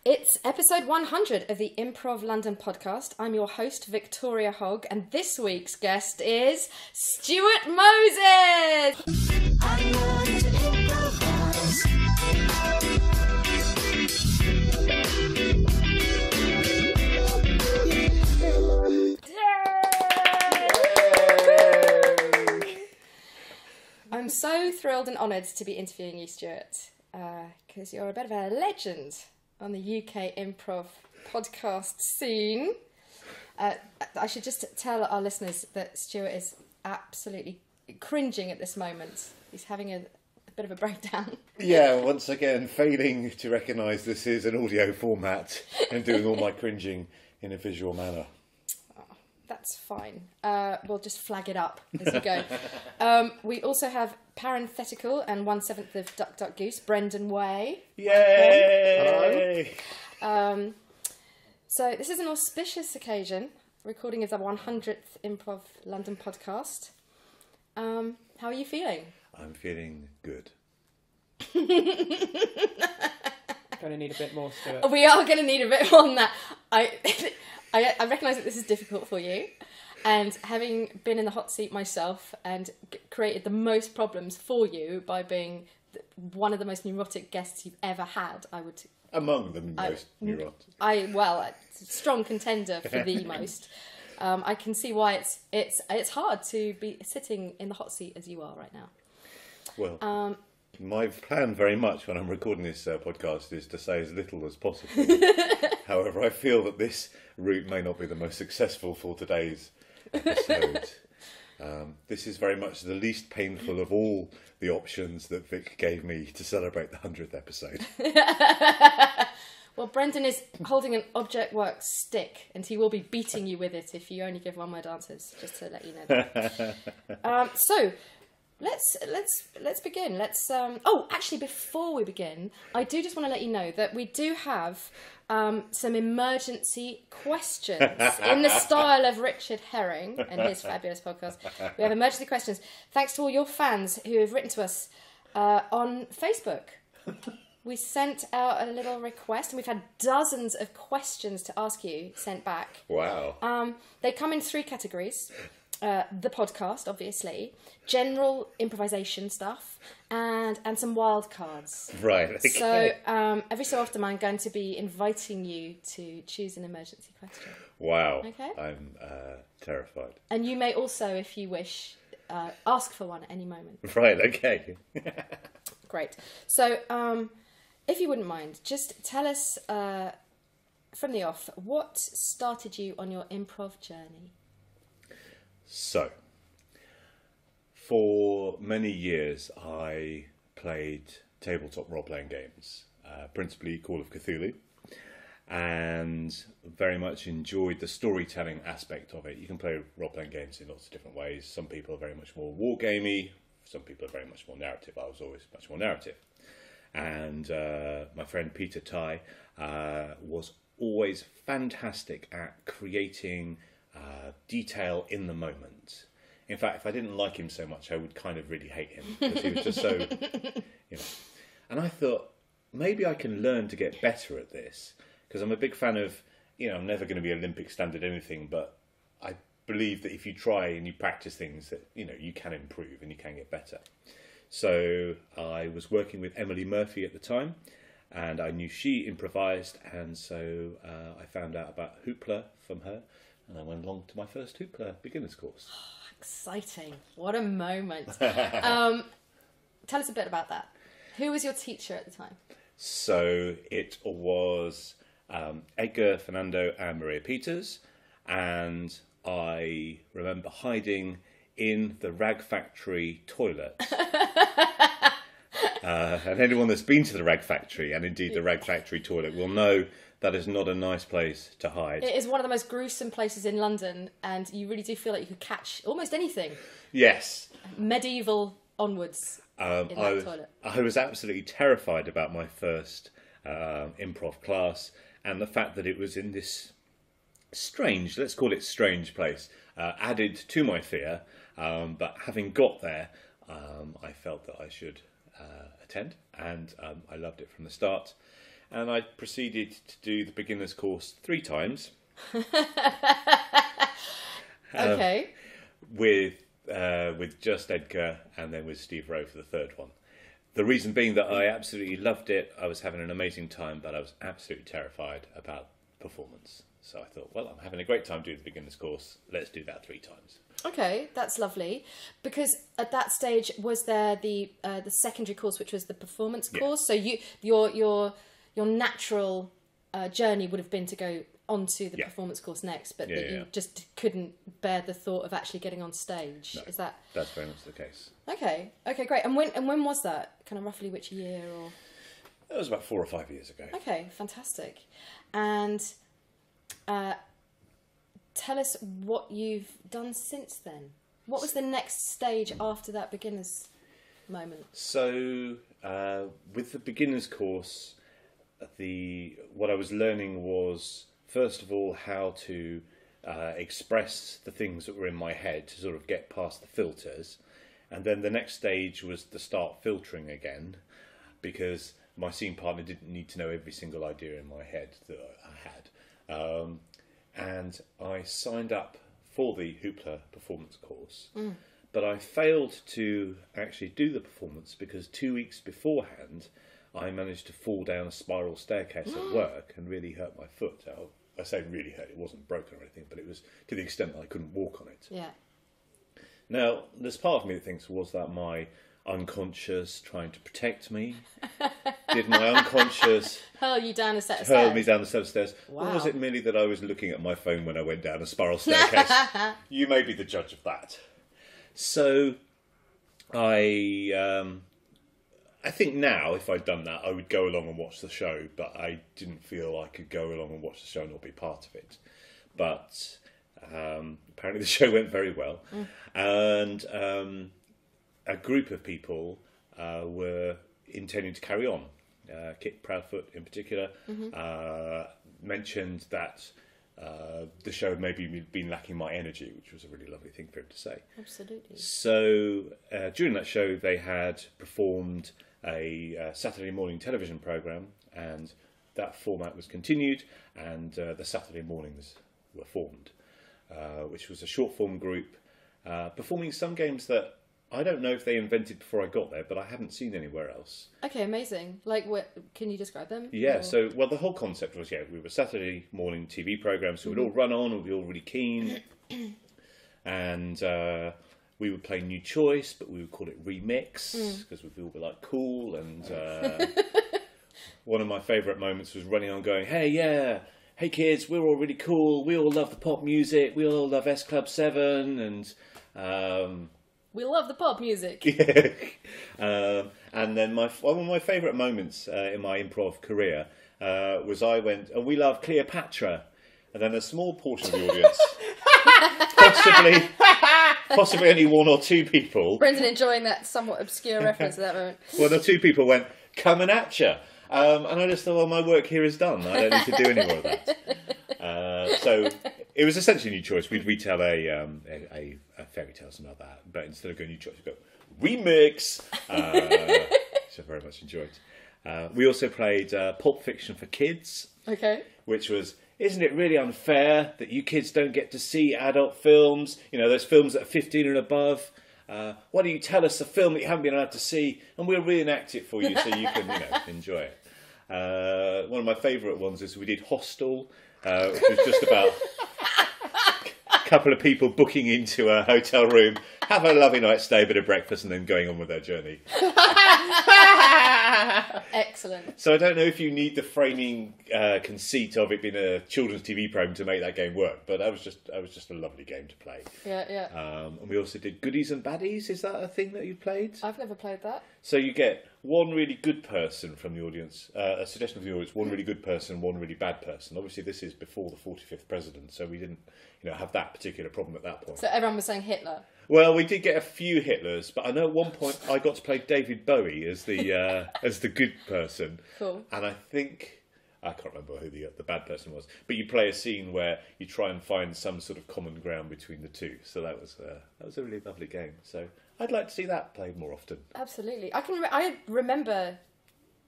It's episode 100 of the Improv London podcast. I'm your host, Victoria Hogg, and this week's guest is Stuart Moses! I'm so thrilled and honoured to be interviewing you, Stuart, because you're a bit of a legend on the UK improv podcast scene. I should just tell our listeners that Stuart is absolutely cringing at this moment. He's having a bit of a breakdown. Yeah, once again, failing to recognise this is an audio format and doing all my cringing in a visual manner. That's fine. We'll just flag it up as you go. We also have parenthetical and 1/7 of Duck Duck Goose, Brendan Way. Yay! Hello. So this is an auspicious occasion, recording of the 100th Improv London podcast. How are you feeling? I'm feeling good. Going to need a bit more, Stuart. We are going to need a bit more than that. I recognise that this is difficult for you, and having been in the hot seat myself and created the most problems for you by being one of the most neurotic guests you've ever had, I would... Among the most neurotic. A strong contender for the most. I can see why it's hard to be sitting in the hot seat as you are right now. Well, my plan very much when I'm recording this podcast is to say as little as possible. However, I feel that this route may not be the most successful for today's episode. This is very much the least painful of all the options that Vic gave me to celebrate the 100th episode. Well, Brendan is holding an Object Works stick, and he will be beating you with it if you only give one-word answers, just to let you know that. So... Let's begin. Actually, before we begin, I do just want to let you know that we do have some emergency questions in the style of Richard Herring and his fabulous podcast. We have emergency questions thanks to all your fans who have written to us on Facebook. We sent out a little request, and we've had dozens of questions to ask you sent back. Wow. They come in 3 categories. The podcast, obviously, general improvisation stuff, and some wild cards. Right, okay. So every so often I'm going to be inviting you to choose an emergency question. Wow. Okay. I'm terrified. And you may also, if you wish, ask for one at any moment. Right, okay. Great. So if you wouldn't mind, just tell us from the off, what started you on your improv journey? So, for many years I played tabletop role-playing games, principally Call of Cthulhu, and very much enjoyed the storytelling aspect of it. You can play role-playing games in lots of different ways. Some people are very much more war-gamey, some people are very much more narrative. I was always much more narrative. And my friend Peter Ty was always fantastic at creating detail in the moment. In fact, if I didn't like him so much, I would kind of really hate him because he was just so, And I thought maybe I can learn to get better at this because I'm a big fan of, I'm never going to be Olympic standard anything, but I believe that if you try and you practice things that you can improve and you can get better. So I was working with Emily Murphy at the time, and I knew she improvised, and so I found out about Hoopla from her. And I went along to my first Hoopla beginner's course. Oh, exciting. What a moment. Tell us a bit about that. Who was your teacher at the time? So it was Edgar Fernando and Maria Peters. And I remember hiding in the Rag Factory toilet. And anyone that's been to the Rag Factory, and indeed the Rag Factory toilet, will know that is not a nice place to hide. It is one of the most gruesome places in London, and you really do feel like you could catch almost anything. Yes. Medieval onwards in that toilet. I was absolutely terrified about my first improv class, and the fact that it was in this strange, let's call it strange place, added to my fear. But having got there, I felt that I should attend, and I loved it from the start. and I proceeded to do the beginner's course 3 times. Okay. With just Edgar, and then with Steve Rowe for the 3rd one. The reason being that I absolutely loved it. I was having an amazing time, but I was absolutely terrified about performance. So I thought, well, I'm having a great time doing the beginner's course. Let's do that 3 times. Okay, that's lovely. Because at that stage, was there the secondary course, which was the performance course? So your natural journey would have been to go onto the performance course next, but that you just couldn't bear the thought of actually getting on stage. No, is that? That's very much the case. Okay, great. And when was that? Kind of roughly which year or? That was about 4 or 5 years ago. Okay, fantastic. And tell us what you've done since then. What was the next stage after that beginner's moment? So with the beginner's course, what I was learning was, first of all, how to express the things that were in my head to sort of get past the filters. And then the next stage was to start filtering again, because my scene partner didn't need to know every single idea in my head that I had. And I signed up for the Hoopla performance course, but I failed to actually do the performance because 2 weeks beforehand, I managed to fall down a spiral staircase at work and really hurt my foot. I say really hurt, it wasn't broken or anything, but it was to the extent that I couldn't walk on it. Yeah. Now, there's part of me that thinks, was that my unconscious trying to protect me? Did my unconscious hurl you down a set of stairs? Hurl me down the set of stairs? Wow. Or was it merely that I was looking at my phone when I went down a spiral staircase? You may be the judge of that. So, I think now, if I'd done that, I would go along and watch the show, but I didn't feel I could go along and watch the show and not be part of it. But apparently the show went very well. And a group of people were intending to carry on. Kit Proudfoot in particular mentioned that the show had maybe been lacking my energy, which was a really lovely thing for him to say. Absolutely. So during that show, they had performed a Saturday morning television programme, and that format was continued, and the Saturday mornings were formed, which was a short form group performing some games that I don't know if they invented before I got there, but I haven't seen anywhere else. Okay, amazing. Like, can you describe them? Yeah, so, well, the whole concept was, we were Saturday morning TV programmes, so we'd all run on, and we'd be all really keen, and we would play New Choice, but we would call it Remix, because we'd all be like, cool, and one of my favourite moments was running on going, hey kids, we're all really cool, we all love the pop music, we all love S Club 7, and we love the pop music. And then one of my favourite moments in my improv career was I went, and we love Cleopatra. And then a small portion of the audience, possibly only 1 or 2 people. Brendan enjoying that somewhat obscure reference at that moment. 1 or 2 people went, coming at ya. And I just thought, well, my work here is done. I don't need to do any more of that. So it was essentially New Choice. We'd retell a fairy tale, something like that. But instead of going New Choice, we'd go Remix, which I very much enjoyed. We also played Pulp Fiction for Kids. Okay. Which was, isn't it really unfair that you kids don't get to see adult films? You know, those films that are 15 and above. Why don't you tell us a film that you haven't been allowed to see, and we'll reenact it for you so you can, enjoy it. One of my favourite ones is we did Hostel, which was just about a couple of people booking into a hotel room, have a lovely night's stay, bit of breakfast, and then going on with their journey. Excellent. So I don't know if you need the framing conceit of it being a children's TV program to make that game work, but that was just a lovely game to play. Yeah. And we also did Goodies and Baddies. Is that a thing that you played? I've never played that. So you get one really good person from the audience, a suggestion of the audience, one really good person, one really bad person. Obviously, this is before the 45th president, so we didn't, have that particular problem at that point. So everyone was saying Hitler. Well, we did get a few Hitlers, but I know at one point I got to play David Bowie as the good person. Cool. And I think I can't remember who the bad person was, but you play a scene where you try and find some sort of common ground between the two. So that was a really lovely game. So I'd like to see that played more often. Absolutely, I remember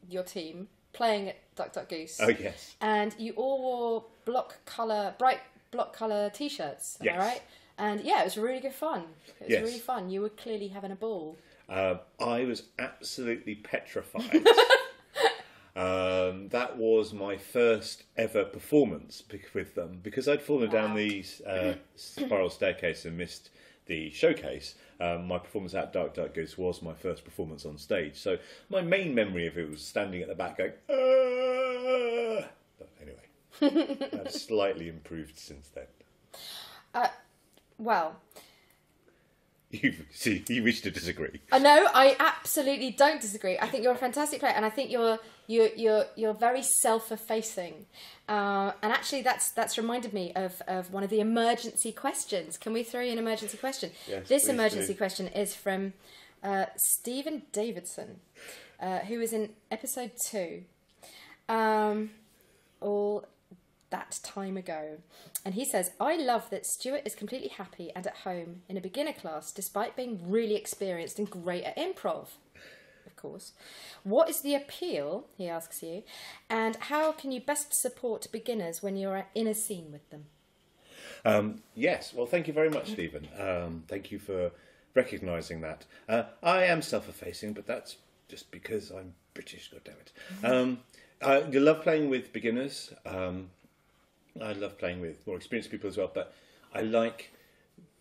your team playing at Duck Duck Goose. Oh, yes. And you all wore bright block colour t-shirts, am I Yes. right? And yeah, it was really good fun. It was Yes. really fun. You were clearly having a ball. I was absolutely petrified. That was my first ever performance with them, because I'd fallen down the spiral staircase and missed the showcase. My performance at Dark Dark Goose was my first performance on stage, so my main memory of it was standing at the back going, "Ah!" But anyway, I've slightly improved since then. Well, You wish to disagree. no, I absolutely don't disagree. I think you're a fantastic player, and I think you're very self-effacing. And actually, that's reminded me of one of the emergency questions. Can we throw you an emergency question? Yes, this please emergency do. question is from Stephen Davidson, who is in episode 2. All that time ago. And he says, I love that Stuart is completely happy and at home in a beginner class despite being really experienced and great at improv. Of course. What is the appeal, he asks you, and how can you best support beginners when you're in a scene with them? Yes, well, thank you very much, Stephen. Thank you for recognising that. I am self-effacing, but that's just because I'm British, goddammit. I love playing with beginners. I love playing with more experienced people as well, but I like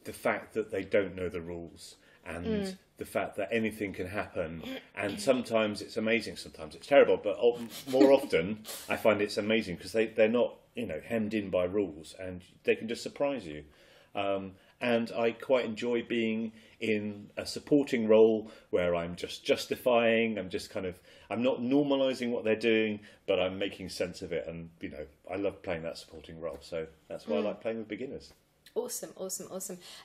the fact that they don't know the rules, and the fact that anything can happen, and sometimes it's amazing, sometimes it's terrible, but more often I find it's amazing because they're not, hemmed in by rules, and they can just surprise you. And I quite enjoy being in a supporting role where I'm just justifying, I'm not normalising what they're doing, but I'm making sense of it. And, I love playing that supporting role. So that's why I like playing with beginners. Awesome.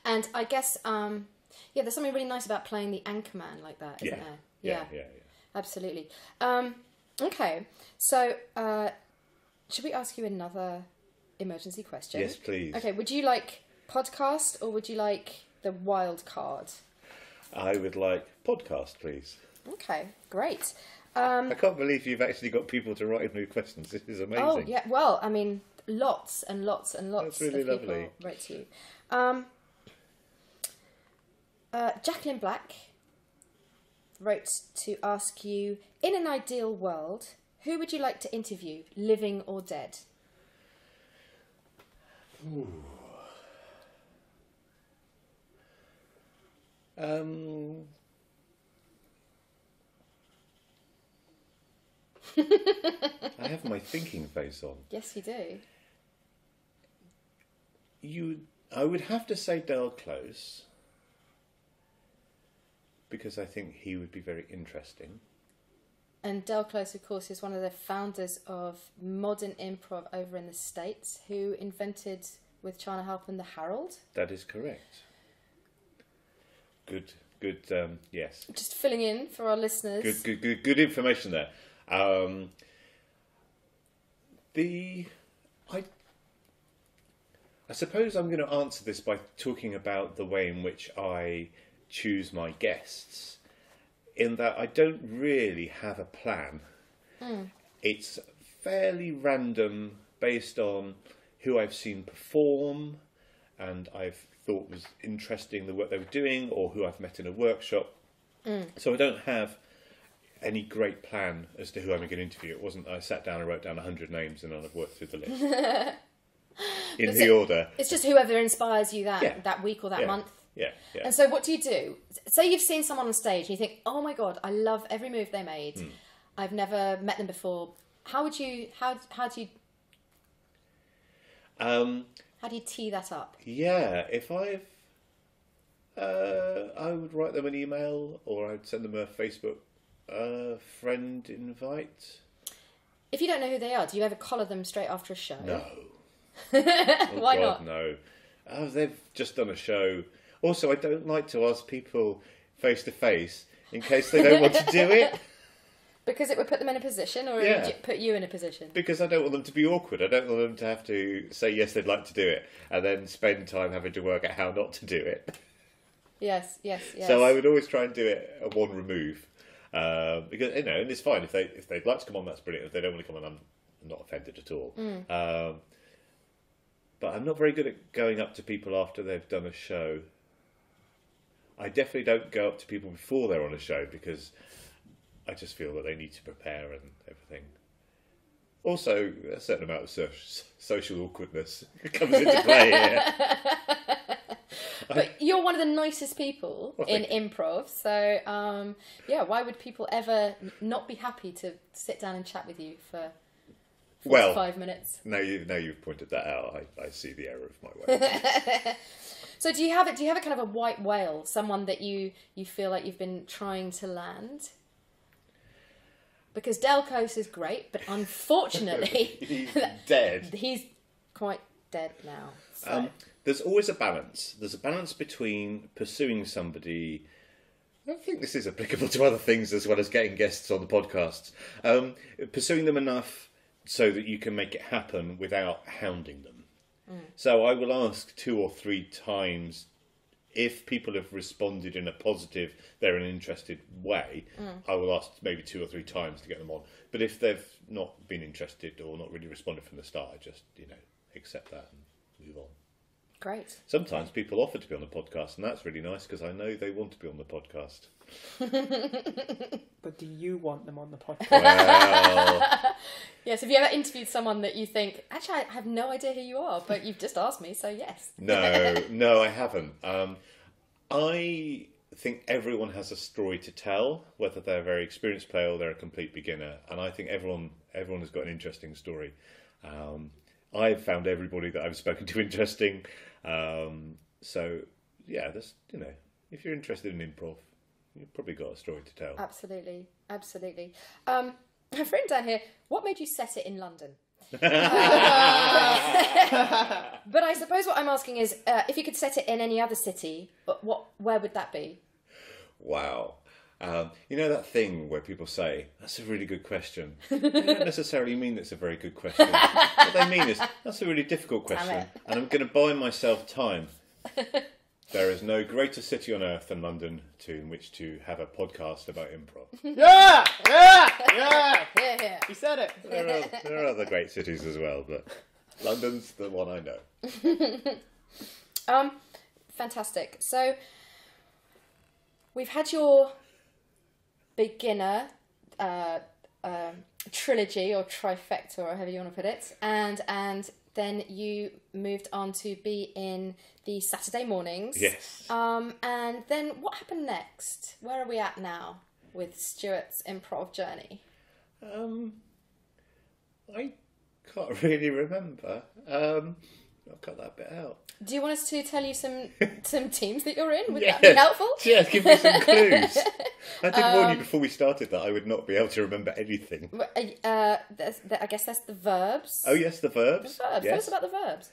And I guess, there's something really nice about playing the anchorman like that, isn't there? Yeah. Absolutely. Okay, so should we ask you another emergency question? Yes, please. Okay, would you like podcast or would you like the wild card? I would like podcast, please. Okay, great. I can't believe you've actually got people to write in new questions. This is amazing. Oh, yeah, well, I mean, lots and lots and lots That's really of people lovely. write to you. Jacqueline Black wrote to ask you, in an ideal world, who would you like to interview, living or dead? Ooh. I have my thinking face on. Yes, you do. I would have to say Dale Close, because I think he would be very interesting. And Del Close, of course, is one of the founders of modern improv over in the States, who invented, with China Halpin, the Herald. That is correct. Good, yes. Just filling in for our listeners. Good information there. I suppose I'm going to answer this by talking about the way in which I choose my guests, in that I don't really have a plan. It's fairly random, based on who I've seen perform and I've thought was interesting the work they were doing, or who I've met in a workshop. So I don't have any great plan as to who I'm going to interview. It wasn't I sat down and wrote down 100 names and then I've worked through the list in the order. It's just whoever inspires you that week or that month. Yeah. And so what do you do? Say you've seen someone on stage and you think, oh my God, I love every move they made. I've never met them before. How do you tee that up? Yeah, if I would write them an email, or I'd send them a Facebook friend invite. If you don't know who they are, do you ever collar them straight after a show? No. Why God, not? No. They've just done a show. Also, I don't like to ask people face to face in case they don't want to do it. Because it would put them in a position, or it would put you in a position? Because I don't want them to be awkward. I don't want them to have to say yes, they'd like to do it, and then spend time having to work out how not to do it. Yes. So I would always try and do it at one remove. Because and it's fine if they'd like to come on, that's brilliant. If they don't want to come on, I'm not offended at all. But I'm not very good at going up to people after they've done a show. I definitely don't go up to people before they're on a show because I just feel that they need to prepare and everything. Also, a certain amount of social awkwardness comes into play here. But you're one of the nicest people in improv, so why would people ever not be happy to sit down and chat with you for 45 minutes? Now you've pointed that out. I see the error of my ways. So do you have a kind of a white whale, someone that you feel like you've been trying to land? Because Delcos is great, but unfortunately... he's dead. He's quite dead now. So. There's always a balance. There's a balance between pursuing somebody... I think this is applicable to other things as well as getting guests on the podcasts. Pursuing them enough so that you can make it happen without hounding them. So I will ask 2 or 3 times... If people have responded in a positive, they're in an interested way, I will ask maybe 2 or 3 times to get them on. But if they've not been interested or not really responded from the start, I just, accept that and move on. Great. Sometimes people offer to be on the podcast, and that's really nice because I know they want to be on the podcast. But do you want them on the podcast? Well... Yes, have you ever interviewed someone that you think, actually, I have no idea who you are, but you've just asked me, so yes. No, I haven't. I think everyone has a story to tell, whether they're a very experienced player or they're a complete beginner. And I think everyone has got an interesting story. I've found everybody that I've spoken to interesting. So, yeah, if you're interested in improv, you've probably got a story to tell. Absolutely. A friend down here, what made you set it in London? But I suppose what I'm asking is, if you could set it in any other city, where would that be? Wow. That thing where people say, that's a really good question. They don't necessarily mean it's a very good question. What they mean is, that's a really difficult question, and I'm going to buy myself time. There is no greater city on earth than London in which to have a podcast about improv. Yeah! He said it. There are other great cities as well, but London's the one I know. Fantastic. So, we've had your beginner trilogy or trifecta, or however you want to put it, and then you moved on to be in the Saturday mornings. Yes. And then what happened next? Where are we at now with Stuart's improv journey? I can't really remember. I'll cut that bit out. Do you want us to tell you some teams that you're in? Would that be helpful? Yeah, give me some clues. I did warn you before we started that I would not be able to remember anything. I guess that's the verbs. Oh yes, the verbs. The verbs. Yes. Tell us about the verbs.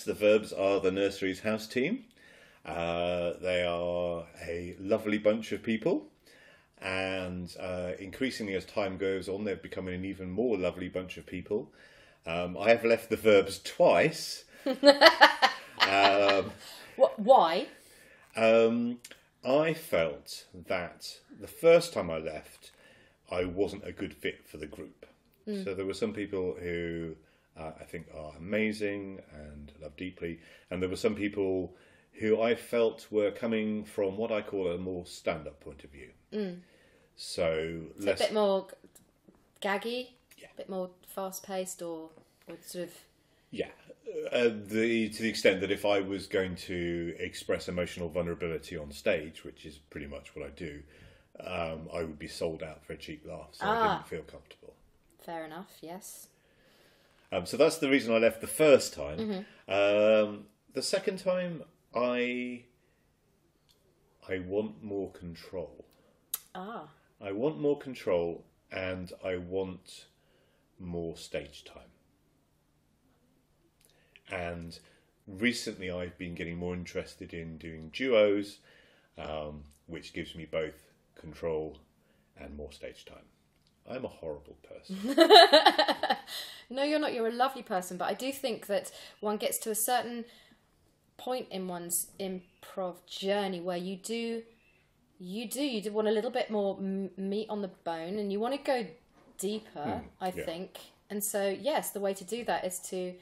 The verbs are the nursery's house team. They are a lovely bunch of people, and increasingly as time goes on, they're becoming an even more lovely bunch of people. I have left the verbs twice. Why? I felt that the first time I left, I wasn't a good fit for the group. So there were some people who I think are amazing and love deeply, and there were some people who I felt were coming from what I call a more stand-up point of view. So a bit more gaggy, a bit more fast-paced, or sort of... Yeah, to the extent that if I was going to express emotional vulnerability on stage, which is pretty much what I do, I would be sold out for a cheap laugh, so I didn't feel comfortable. Fair enough, yes. So that's the reason I left the first time. The second time, I want more control. I want more control, and I want more stage time. And recently I've been getting more interested in doing duos, which gives me both control and more stage time. I'm a horrible person. No, you're not. You're a lovely person. But I do think that one gets to a certain point in one's improv journey where you You do want a little bit more meat on the bone, and you want to go deeper, I think. And so, yes, the way to do that is to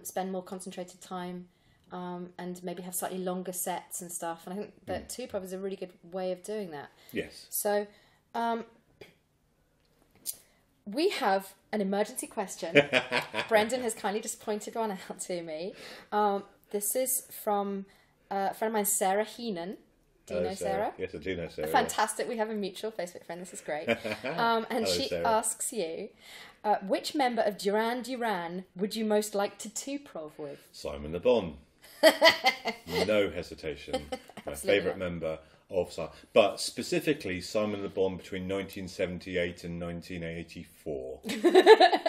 spend more concentrated time and maybe have slightly longer sets and stuff. And I think that two-prov is a really good way of doing that. Yes. So we have an emergency question. Brendan has kindly just pointed one out to me. This is from a friend of mine, Sarah Heenan. Do you know Sarah? Yes, I do know Sarah. Fantastic. We have a mutual Facebook friend. This is great. And Hello, she Sarah. asks you, which member of Duran Duran would you most like to two-prov with? Simon Le Bon. No hesitation. My favourite member of Simon. But specifically Simon Le Bon between 1978 and 1984.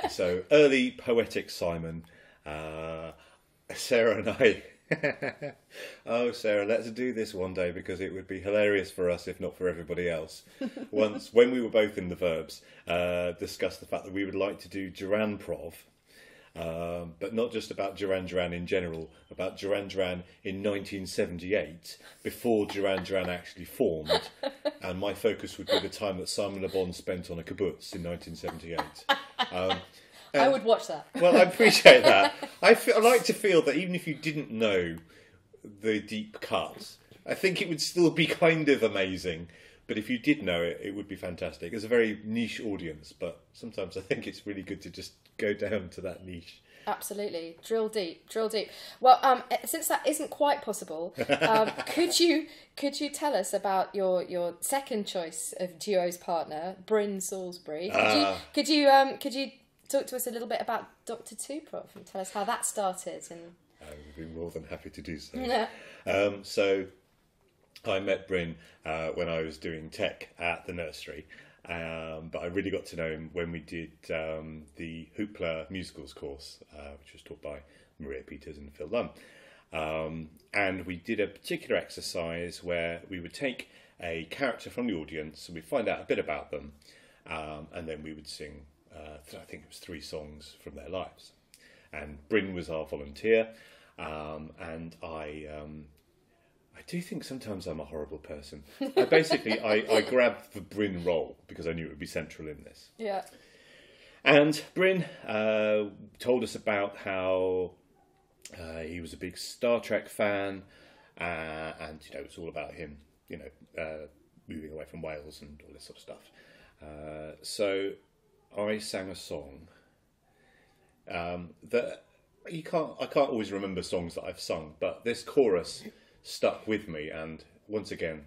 So early poetic Simon. Sarah and I... Oh, Sarah, let's do this one day because it would be hilarious for us if not for everybody else. Once, when we were both in the Verbs, discussed the fact that we would like to do Duran-prov, but not just about Duran Duran in general, about Duran Duran in 1978, before Duran Duran actually formed, and my focus would be the time that Simon Le Bon spent on a kibbutz in 1978. I would watch that. Well, I appreciate that. I like to feel that even if you didn't know the deep cuts, I think it would still be kind of amazing. But if you did know it, it would be fantastic. It's a very niche audience, but sometimes I think it's really good to just go down to that niche. Absolutely. Drill deep. Well, since that isn't quite possible, could you tell us about your second choice of duo's partner, Bryn Salisbury? Could you talk to us a little bit about Dr. Two-prov and tell us how that started? And I would be more than happy to do so. Yeah. So I met Bryn when I was doing tech at the nursery, but I really got to know him when we did the Hoopla musicals course, which was taught by Maria Peters and Phil Lunn. And we did a particular exercise where we would take a character from the audience and we'd find out a bit about them, and then we would sing I think it was 3 songs from their lives. And Bryn was our volunteer, and I do think sometimes I'm a horrible person. I grabbed the Bryn role because I knew it would be central in this. yeah. And Bryn told us about how he was a big Star Trek fan, and it's all about him, moving away from Wales and all this sort of stuff. So I sang a song that I can't always remember songs that I've sung, but this chorus stuck with me, and once again,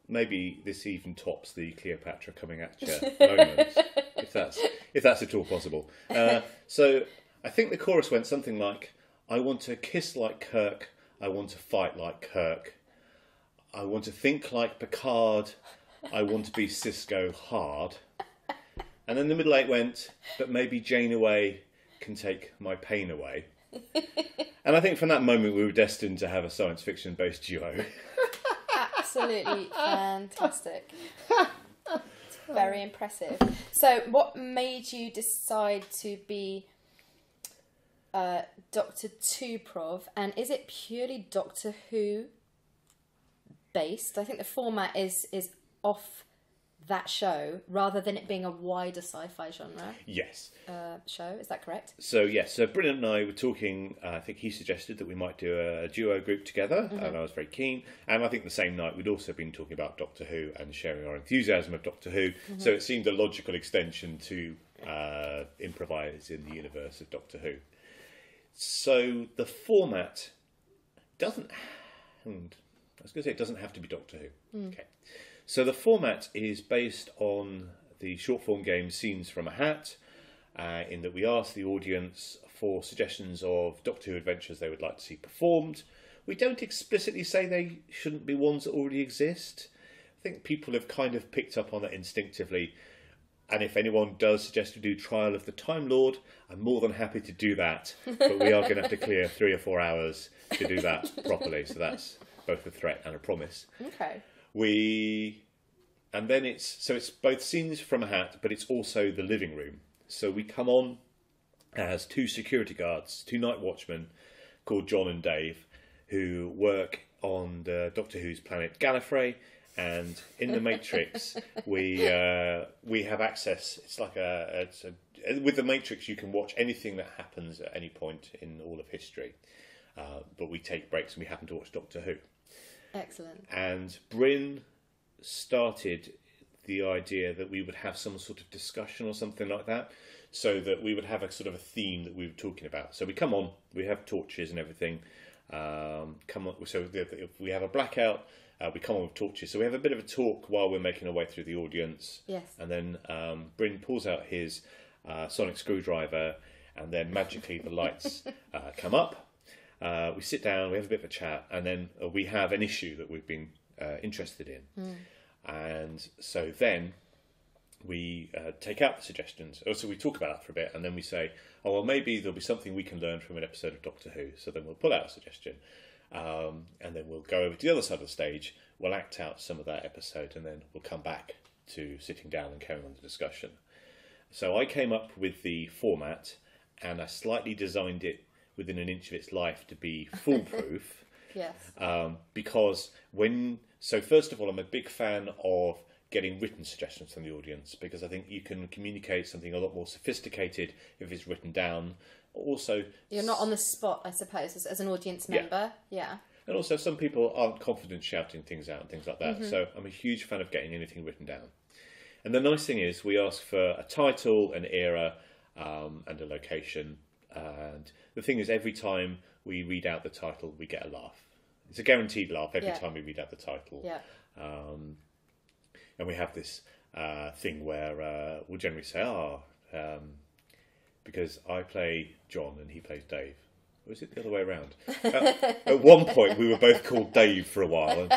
maybe this even tops the Cleopatra coming at you moment, if that's at all possible. So I think the chorus went something like, I want to kiss like Kirk, I want to fight like Kirk, I want to think like Picard, I want to be Cisco hard. And then the middle eight went, but maybe Janeway can take my pain away. And I think from that moment we were destined to have a science fiction based duo. Absolutely fantastic. It's very impressive. So what made you decide to be Dr. Two-prov, and is it purely Doctor Who based? I think the format is off that show rather than it being a wider sci-fi genre. Yes. Show, is that correct? So yes, so Bryn and I were talking, I think he suggested that we might do a duo group together, and I was very keen. And I think the same night we'd also been talking about Doctor Who and sharing our enthusiasm of Doctor Who, so it seemed a logical extension to improvise in the universe of Doctor Who. So the format doesn't, I was going to say it doesn't have to be Doctor Who. Okay. So the format is based on the short form game Scenes from a Hat, in that we ask the audience for suggestions of Doctor Who adventures they would like to see performed. We don't explicitly say they shouldn't be ones that already exist. I think people have kind of picked up on that instinctively. And if anyone does suggest we do Trial of the Time Lord, I'm more than happy to do that. But we are going to have to clear 3 or 4 hours to do that properly. So that's both a threat and a promise. Okay. And then it's both Scenes from a Hat, but it's also the living room. So we come on as 2 security guards, 2 night watchmen called John and Dave, who work on the Doctor Who's planet Gallifrey, and in the Matrix we have access. It's like with the Matrix you can watch anything that happens at any point in all of history, but we take breaks and we happen to watch Doctor Who. Excellent. And Bryn started the idea that we would have some sort of discussion or something like that, so that we would have a sort of a theme that we were talking about. So we come on, we have torches and everything. Come on, so if we have a blackout, we come on with torches. So we have a bit of a talk while we're making our way through the audience. Yes. And then Bryn pulls out his sonic screwdriver, and then magically the lights come up. We sit down, we have a bit of a chat, and then we have an issue that we've been interested in. And so then we take out the suggestions. So we talk about that for a bit, and then we say, oh, well, maybe there'll be something we can learn from an episode of Doctor Who. So then we'll pull out a suggestion, and then we'll go over to the other side of the stage, we'll act out some of that episode, and then we'll come back to sitting down and carrying on the discussion. So I came up with the format, and I slightly designed it within an inch of its life to be foolproof. Yes. Because so first of all, I'm a big fan of getting written suggestions from the audience, because I think you can communicate something a lot more sophisticated if it's written down. Also, you're not on the spot, I suppose, as an audience member. Yeah. And also, some people aren't confident shouting things out and things like that. So I'm a huge fan of getting anything written down. And the nice thing is, we ask for a title, an era, and a location. And the thing is, every time we read out the title, we get a laugh. It's a guaranteed laugh every time we read out the title. Yeah. And we have this thing where we'll generally say, because I play John and he plays Dave. Or is it the other way around? At one point, we were both called Dave for a while. And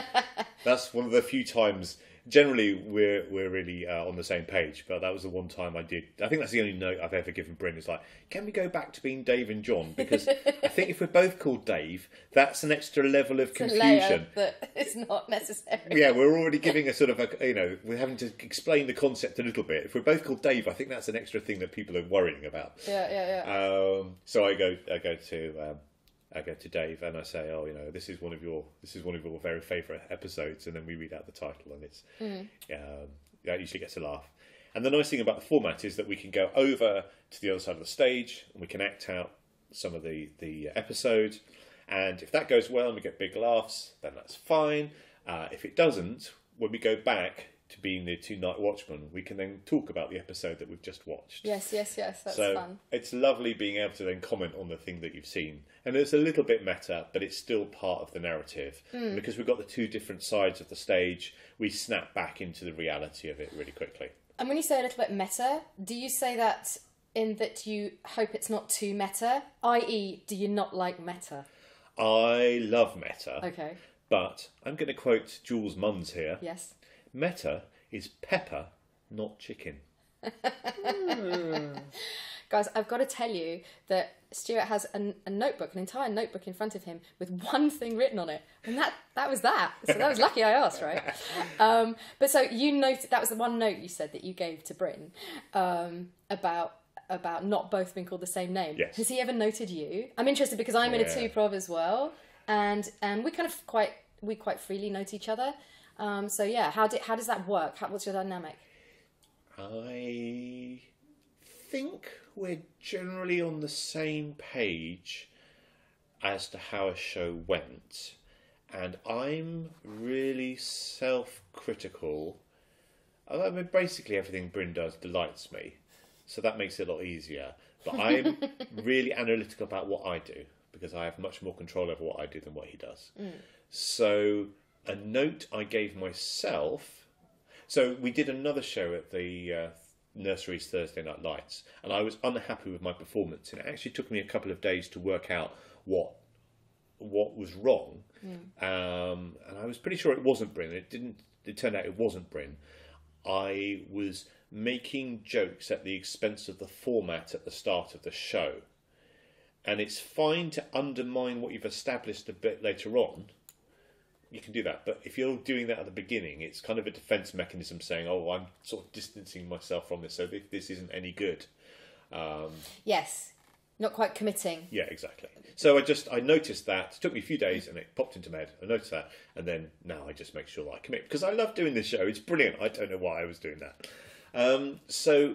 that's one of the few times. Generally, we're really on the same page, but that was the one time I did. I think that's the only note I've ever given Bryn. Is like, can we go back to being Dave and John? Because I think if we're both called Dave, that's an extra level of confusion. That it's not necessary. Yeah, we're already giving a sort of we're having to explain the concept a little bit. If we're both called Dave, I think that's an extra thing that people are worrying about. Yeah. So I go to Dave and I say, this is one of your very favourite episodes, and then we read out the title, and it's that usually gets a laugh. And the nice thing about the format is that we can go over to the other side of the stage and we can act out some of the episode, and if that goes well and we get big laughs, then that's fine. If it doesn't, when we go back to being the two night watchmen, we can then talk about the episode that we've just watched. Yes, that's fun. It's lovely being able to then comment on the thing that you've seen. And it's a little bit meta, but it's still part of the narrative. Because we've got the two different sides of the stage, we snap back into the reality of it really quickly. And when you say a little bit meta, do you say that in that you hope it's not too meta? I.e., do you not like meta? I love meta. Okay. But I'm going to quote Jules Munns here. Yes. Meta is pepper, not chicken. Guys, I've got to tell you that Stuart has a notebook, an entire notebook in front of him with one thing written on it. And that was that. So that was lucky I asked, right? But so you noted, that was the one note you said that you gave to Bryn about not both being called the same name. Yes. Has he ever noted you? I'm interested because I'm in a two-prov as well. And we kind of quite freely note each other. So yeah, how does that work? What's your dynamic? I think we're generally on the same page as to how a show went, and I'm really self-critical. I mean, basically everything Bryn does delights me, so that makes it a lot easier. But I'm really analytical about what I do, because I have much more control over what I do than what he does. So a note I gave myself. So we did another show at the Nursery's Thursday Night Lights, and I was unhappy with my performance, and it actually took me a couple of days to work out what was wrong. And I was pretty sure it wasn't Bryn. It turned out it wasn't Bryn. I was making jokes at the expense of the format at the start of the show, and it's fine to undermine what you've established a bit later on. You can do that, but if you're doing that at the beginning, it's kind of a defence mechanism saying, "Oh, I'm sort of distancing myself from this, so this isn't any good." Yes, Not quite committing. Yeah, exactly. So I noticed that. It took me a few days and it popped into my head. I noticed that. And then now I just make sure that I commit. Because I love doing this show. It's brilliant. I don't know why I was doing that. So,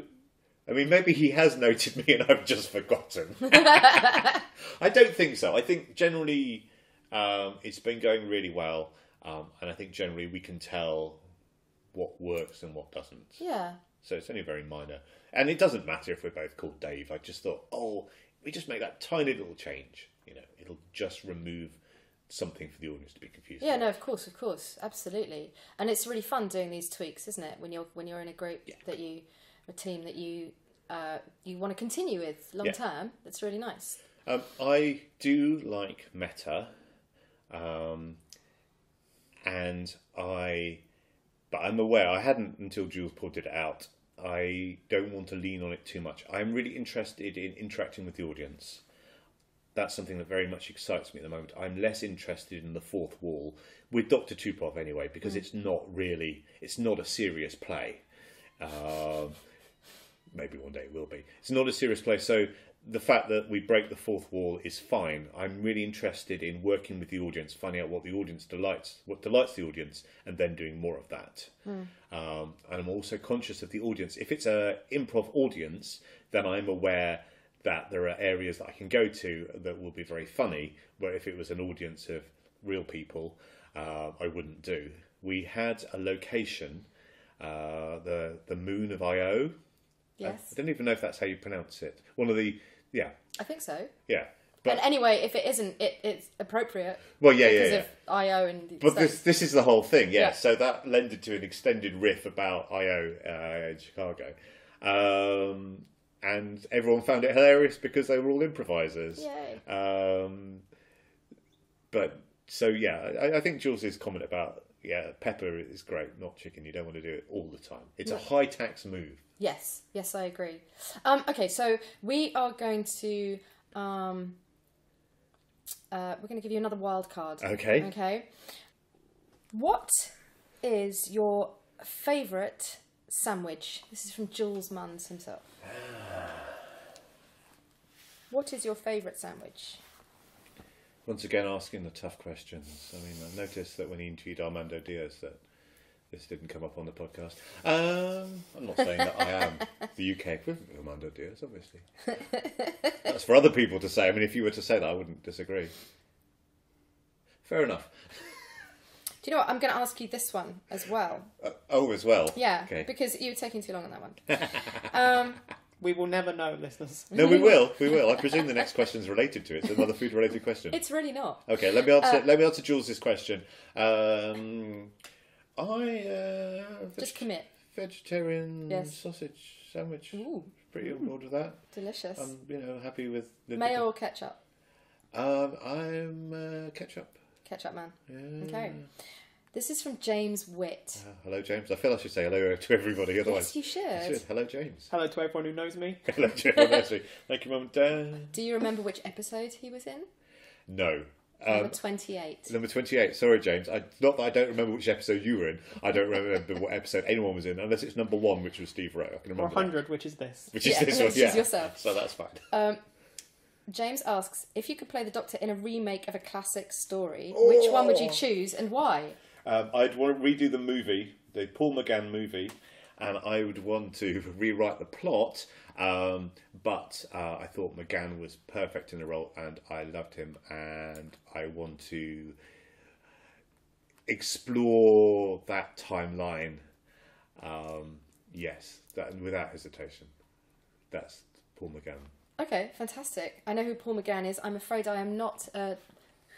I mean, maybe he has noted me and I've just forgotten. I don't think so. I think generally it's been going really well. And I think generally we can tell what works and what doesn't. Yeah. So it's only very minor. And it doesn't matter if we're both called Dave. I just thought, we just make that tiny little change. It'll just remove something for the audience to be confused. Yeah, no, of course, absolutely. And it's really fun doing these tweaks, isn't it? When you're in a group a team that you want to continue with long term. It's really nice. I do like meta, but I'm aware I hadn't until Jules pointed it out. I don't want to lean on it too much. I'm really interested in interacting with the audience. That's something that very much excites me at the moment. I'm less interested in the fourth wall with Dr. Tupov anyway, because it's not a serious play. Maybe one day it will be. It's not a serious play, so the fact that we break the fourth wall is fine. I'm really interested in working with the audience, finding out what the audience delights the audience, and then doing more of that. And I'm also conscious of the audience. If it's an improv audience, then I'm aware that there are areas that I can go to that will be very funny, where if it was an audience of real people, I wouldn't do. We had a location, the Moon of I.O. Yes. I don't even know if that's how you pronounce it. One of the... Yeah. I think so. Yeah. And anyway, if it isn't, it's appropriate. Well, yeah. Because of I.O. and the But States. this is the whole thing, yeah. So that lended to an extended riff about I.O. In Chicago. And everyone found it hilarious because they were all improvisers. Yay. But, so yeah, I think Jules' comment about, pepper is great, not chicken. You don't want to do it all the time. It's a high-tax move. Yes, I agree. Okay, so we are going to we're going to give you another wild card. Okay. What is your favourite sandwich? This is from Jules Munns himself. What is your favourite sandwich? Once again, asking the tough questions. I mean, I noticed that when he interviewed Armando Diaz that this didn't come up on the podcast. I'm not saying that I am the UK equivalent of Armando Diaz, obviously. That's for other people to say. I mean, if you were to say that, I wouldn't disagree. Fair enough. Do you know what? I'm going to ask you this one as well. As well? Yeah, okay. Because you were taking too long on that one. We will never know, listeners. No, we will. I presume the next question is related to it. It's another food-related question. It's really not. Okay, let me answer Jules' question. Just commit. Vegetarian sausage sandwich. Ooh. Pretty on board with that. Delicious. I'm happy with the Mayo or ketchup? I'm ketchup. Ketchup man. Yeah. Okay. This is from James Witt. Hello, James. I feel I should say hello to everybody. Otherwise, yes, you should. Hello, James. Hello to everyone who knows me. Hello to everyone who knows me. Thank you, Mum and Dad. Do you remember which episode he was in? No. Number 28. Number 28. Sorry, James. Not that I don't remember which episode you were in. I don't remember what episode anyone was in, unless it's number 1, which was Steve Rowe. I can remember. Or 100, which is this. Which is this one, Which is yourself. So that's fine. James asks, if you could play the Doctor in a remake of a classic story, which one would you choose and why? I'd want to redo the movie, the Paul McGann movie, and I would want to rewrite the plot, but I thought McGann was perfect in the role and I loved him, and I want to explore that timeline. Yes, without hesitation. That's Paul McGann. Okay, fantastic. I know who Paul McGann is. I'm afraid I am not a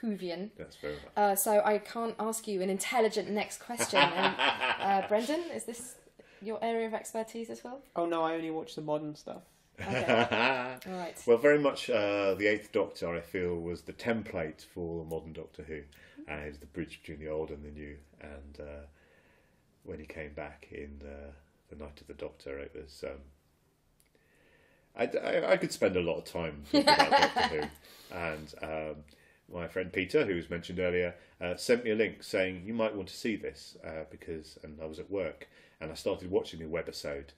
Whovian. That's very much. So I can't ask you an intelligent next question. And, Brendan, is this your area of expertise as well? Oh no, I only watch the modern stuff. Okay. All right. Well, very much the Eighth Doctor, I feel, was the template for modern Doctor Who. And it's the bridge between the old and the new. And when he came back in The Night of the Doctor, it was... I could spend a lot of time talking about Doctor Who. And my friend Peter, who was mentioned earlier, sent me a link saying, you might want to see this, and I was at work. And I started watching the webisode.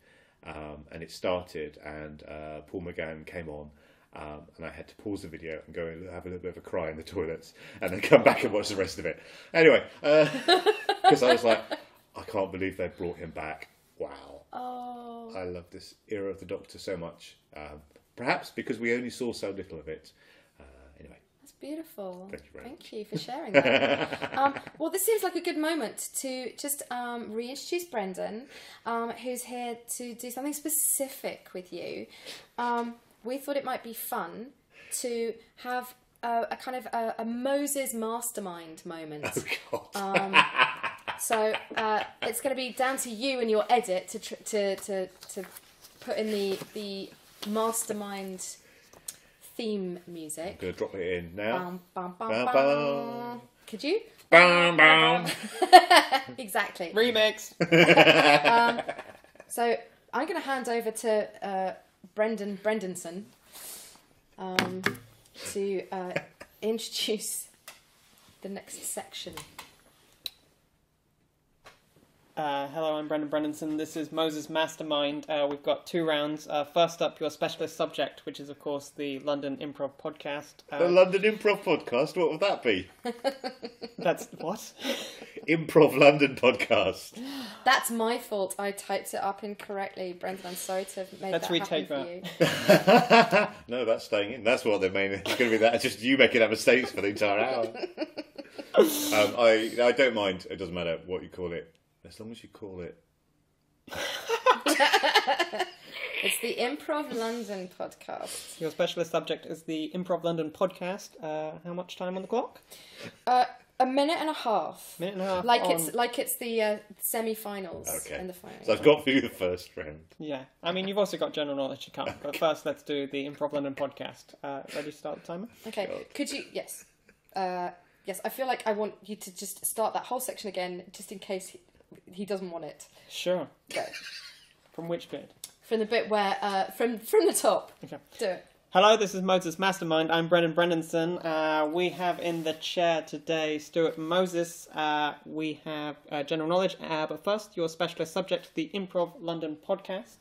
And it started, and Paul McGann came on, And I had to pause the video and go and have a little bit of a cry in the toilets and then come back and watch the rest of it. Anyway, because I was like, I can't believe they brought him back. Wow. Oh. I love this era of the Doctor so much. Perhaps because we only saw so little of it. Anyway. That's beautiful. Thank you very much. Thank you for sharing that. Well, this seems like a good moment to just reintroduce Brendan, who's here to do something specific with you. We thought it might be fun to have a kind of a Moses mastermind moment. Oh, God. So it's going to be down to you and your edit to put in the mastermind theme music. I'm going to drop it in now. Bum, bum, bum, Bum, bum. bum. Could you? Bam, bam. Exactly. Remix. So I'm going to hand over to Brendan Brendanson to introduce the next section. Hello, I'm Brendan Brendanson. This is Moses Mastermind. We've got 2 rounds. First up, your specialist subject, which is, of course, the London Improv podcast. The London Improv podcast, what would that be? That's what? Improv London podcast. That's my fault. I typed it up incorrectly. Brendan, I'm sorry to have made Let's that happen retake for you. No, that's staying in. That's what they mean. It's going to be that. Just you making that mistakes for the entire hour. I don't mind. It doesn't matter what you call it. As long as you call it. It's the Improv London podcast. Your specialist subject is the Improv London podcast. How much time on the clock? A minute and a half. Minute and a half. Like it's the semi-finals Okay. and the finals. So I've got for you the first round. Yeah. I mean, you've also got general knowledge to come. But first, let's do the Improv London podcast. Ready to start the timer? Okay. God. Could you? Yes. Yes. I feel like I want you to just start that whole section again, just in case he doesn't want it. Sure. Go. From which bit? From the bit where from the top. Okay. Do it. Hello, this is Moses Mastermind. I'm Brendan Brendanson. We have in the chair today Stuart and Moses. We have general knowledge. But first, your specialist subject, the Improv London podcast.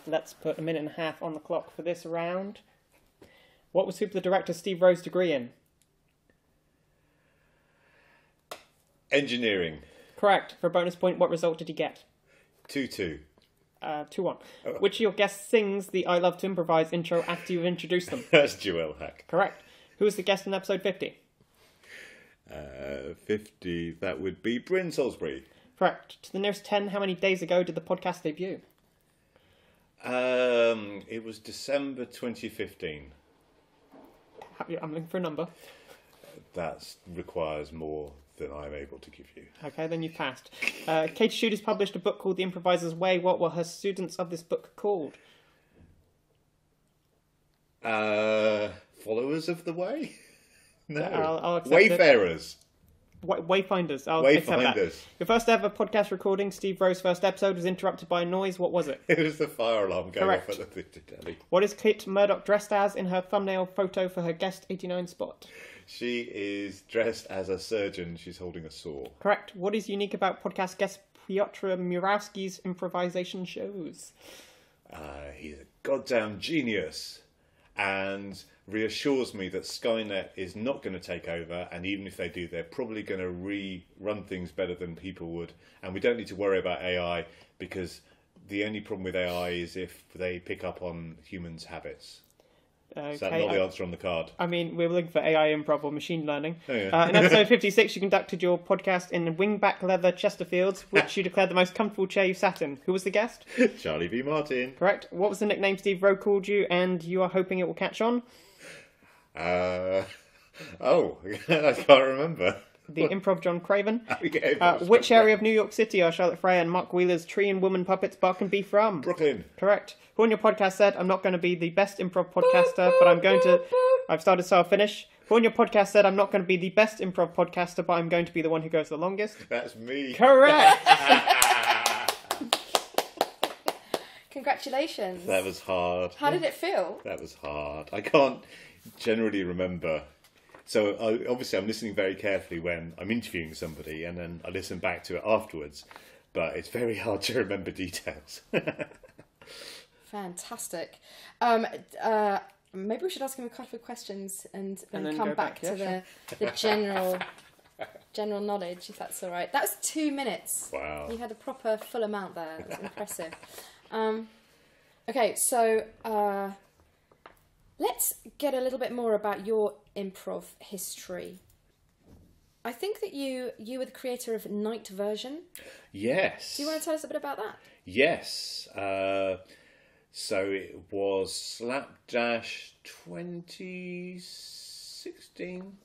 Let's put a minute and a half on the clock for this round. What was Super the Director Steve Rowe's degree in? Engineering. Correct. For a bonus point, what result did he get? 2-2. 2-1. Which of your guests sings the I Love to Improvise intro after you've introduced them? That's Joel Hack. Correct. Who was the guest in episode 50? 50, that would be Bryn Salisbury. Correct. To the nearest 10, how many days ago did the podcast debut? It was December 2015. I'm looking for a number. That requires more than I'm able to give you. Okay, then you passed. Katie Shooter's published a book called The Improviser's Way. What were her students of this book called? Followers of the way? No. I'll accept Wayfarers. Wayfinders. I'll accept that. Wayfinders. Your first ever podcast recording, Steve Rowe's first episode, was interrupted by a noise. What was it? It was the fire alarm going Correct. off at the telly. What is Kate Murdoch dressed as in her thumbnail photo for her guest 89 spot? She is dressed as a surgeon. She's holding a saw. Correct. What is unique about podcast guest Piotr Murawski's improvisation shows? He's a goddamn genius and reassures me that Skynet is not going to take over, and even if they do, they're probably going to rerun things better than people would, and we don't need to worry about AI because the only problem with AI is if they pick up on humans' habits. Is that not the answer on the card? I mean, we're looking for AI improv or machine learning. Oh, yeah. In episode 56, you conducted your podcast in wingback leather Chesterfields, which you declared the most comfortable chair you sat in. Who was the guest? Charlie V. Martin. Correct. What was the nickname Steve Rowe called you, and you are hoping it will catch on? I can't remember. The improv John Craven. Yeah, Which area of New York City are Charlotte Freya and Mark Wheeler's Tree and Woman Puppets Bark and Bee from? Brooklyn. Correct. Who on your podcast said, I'm not going to be the best improv podcaster, but I'm going to... I've started, so I'll finish. Who on your podcast said, I'm not going to be the best improv podcaster, but I'm going to be the one who goes the longest? That's me. Correct. Congratulations. That was hard. How did it feel? That was hard. I can't generally remember. So obviously I'm listening very carefully when I'm interviewing somebody, and then I listen back to it afterwards. But it's very hard to remember details. Fantastic. Maybe we should ask him a couple of questions and then come go back back. to Yeah, the general knowledge, if that's all right. That was 2 minutes. Wow. You had a proper full amount there. It was impressive. Okay, so let's get a little bit more about your improv history. I think that you were the creator of Night Version. Yes. Do you want to tell us a bit about that? Yes. So it was Slapdash 2016.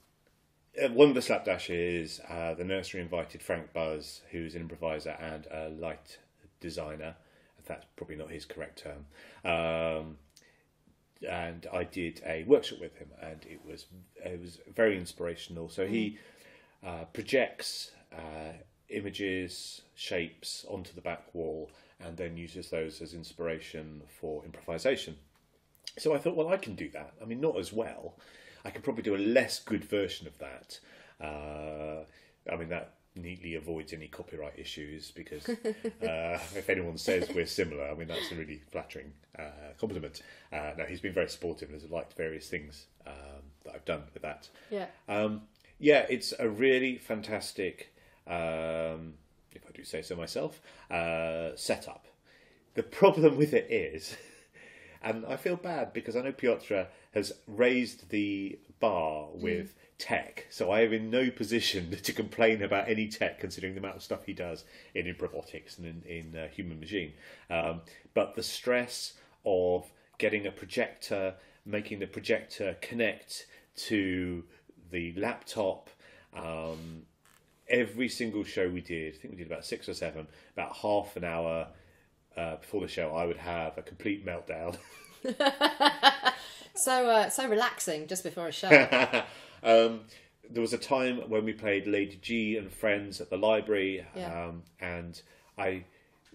One of the Slapdashes, the nursery invited Frank Buzz, who's an improviser and a light designer. That's probably not his correct term. And I did a workshop with him, and it was very inspirational. So he projects images, shapes onto the back wall, and then uses those as inspiration for improvisation. So I thought, well, I can do that. I mean, not as well. I could probably do a less good version of that. I mean, that neatly avoids any copyright issues, because if anyone says we're similar, I mean, that's a really flattering compliment. No, he's been very supportive and has liked various things that I've done with that. Yeah. Yeah, it's a really fantastic, if I do say so myself, setup. The problem with it is, and I feel bad because I know Piotr has raised the bar with tech, so I am in no position to complain about any tech, considering the amount of stuff he does in improvotics and in human machine. But the stress of getting a projector, making the projector connect to the laptop, every single show we did, I think we did about 6 or 7, about half an hour before the show, I would have a complete meltdown. So relaxing just before a show. There was a time when we played Lady G and Friends at the library, and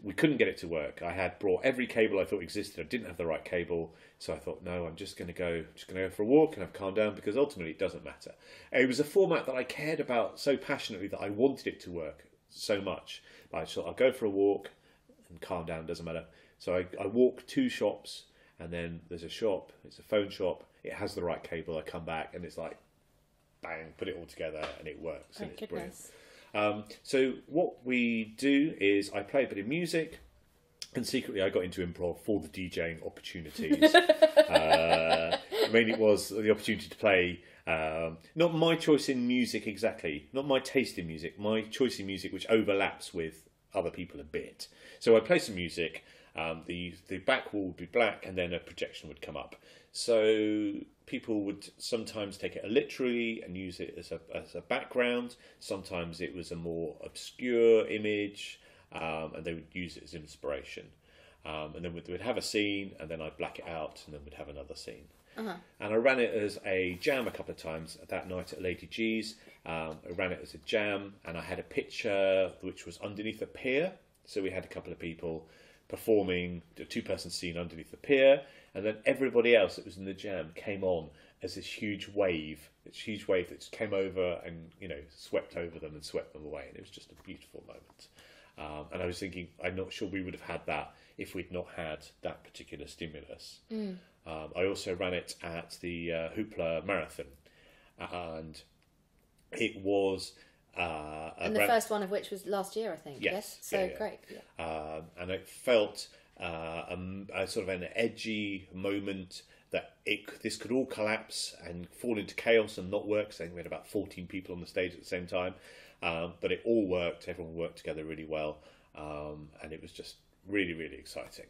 we couldn't get it to work. I had brought every cable I thought existed. I didn't have the right cable, so I thought, no, I'm just going to go for a walk and have calmed down, because ultimately it doesn't matter. It was a format that I cared about so passionately that I wanted it to work so much. But I thought, I'll go for a walk and calm down, doesn't matter. So I walk 2 shops, and then there's a shop, it's a phone shop, it has the right cable, I come back and it's like, bang, put it all together and it works, and it's goodness. brilliant. So what we do is I play a bit of music, and secretly I got into improv for the DJing opportunities. Mainly it was the opportunity to play, not my choice in music exactly, not my taste in music, my choice in music which overlaps with other people a bit. So I play some music, the back wall would be black, and then a projection would come up. So people would sometimes take it literally and use it as a background. Sometimes it was a more obscure image, and they would use it as inspiration. And then we'd have a scene, and then I'd black it out, and then we'd have another scene. And I ran it as a jam a couple of times that night at Lady G's. I ran it as a jam, and I had a picture which was underneath a pier. So we had a couple of people performing a 2-person scene underneath the pier, and then everybody else that was in the jam came on as this huge wave that just came over and, swept over them and swept them away, and it was just a beautiful moment. And I was thinking, I'm not sure we would have had that if we'd not had that particular stimulus. I also ran it at the Hoopla Marathon, and it was and the first one of which was last year, I think. Yes. So great. Yeah. And it felt a sort of an edgy moment that this could all collapse and fall into chaos and not work. So I think we had about 14 people on the stage at the same time, but it all worked. Everyone worked together really well, and it was just really, really exciting.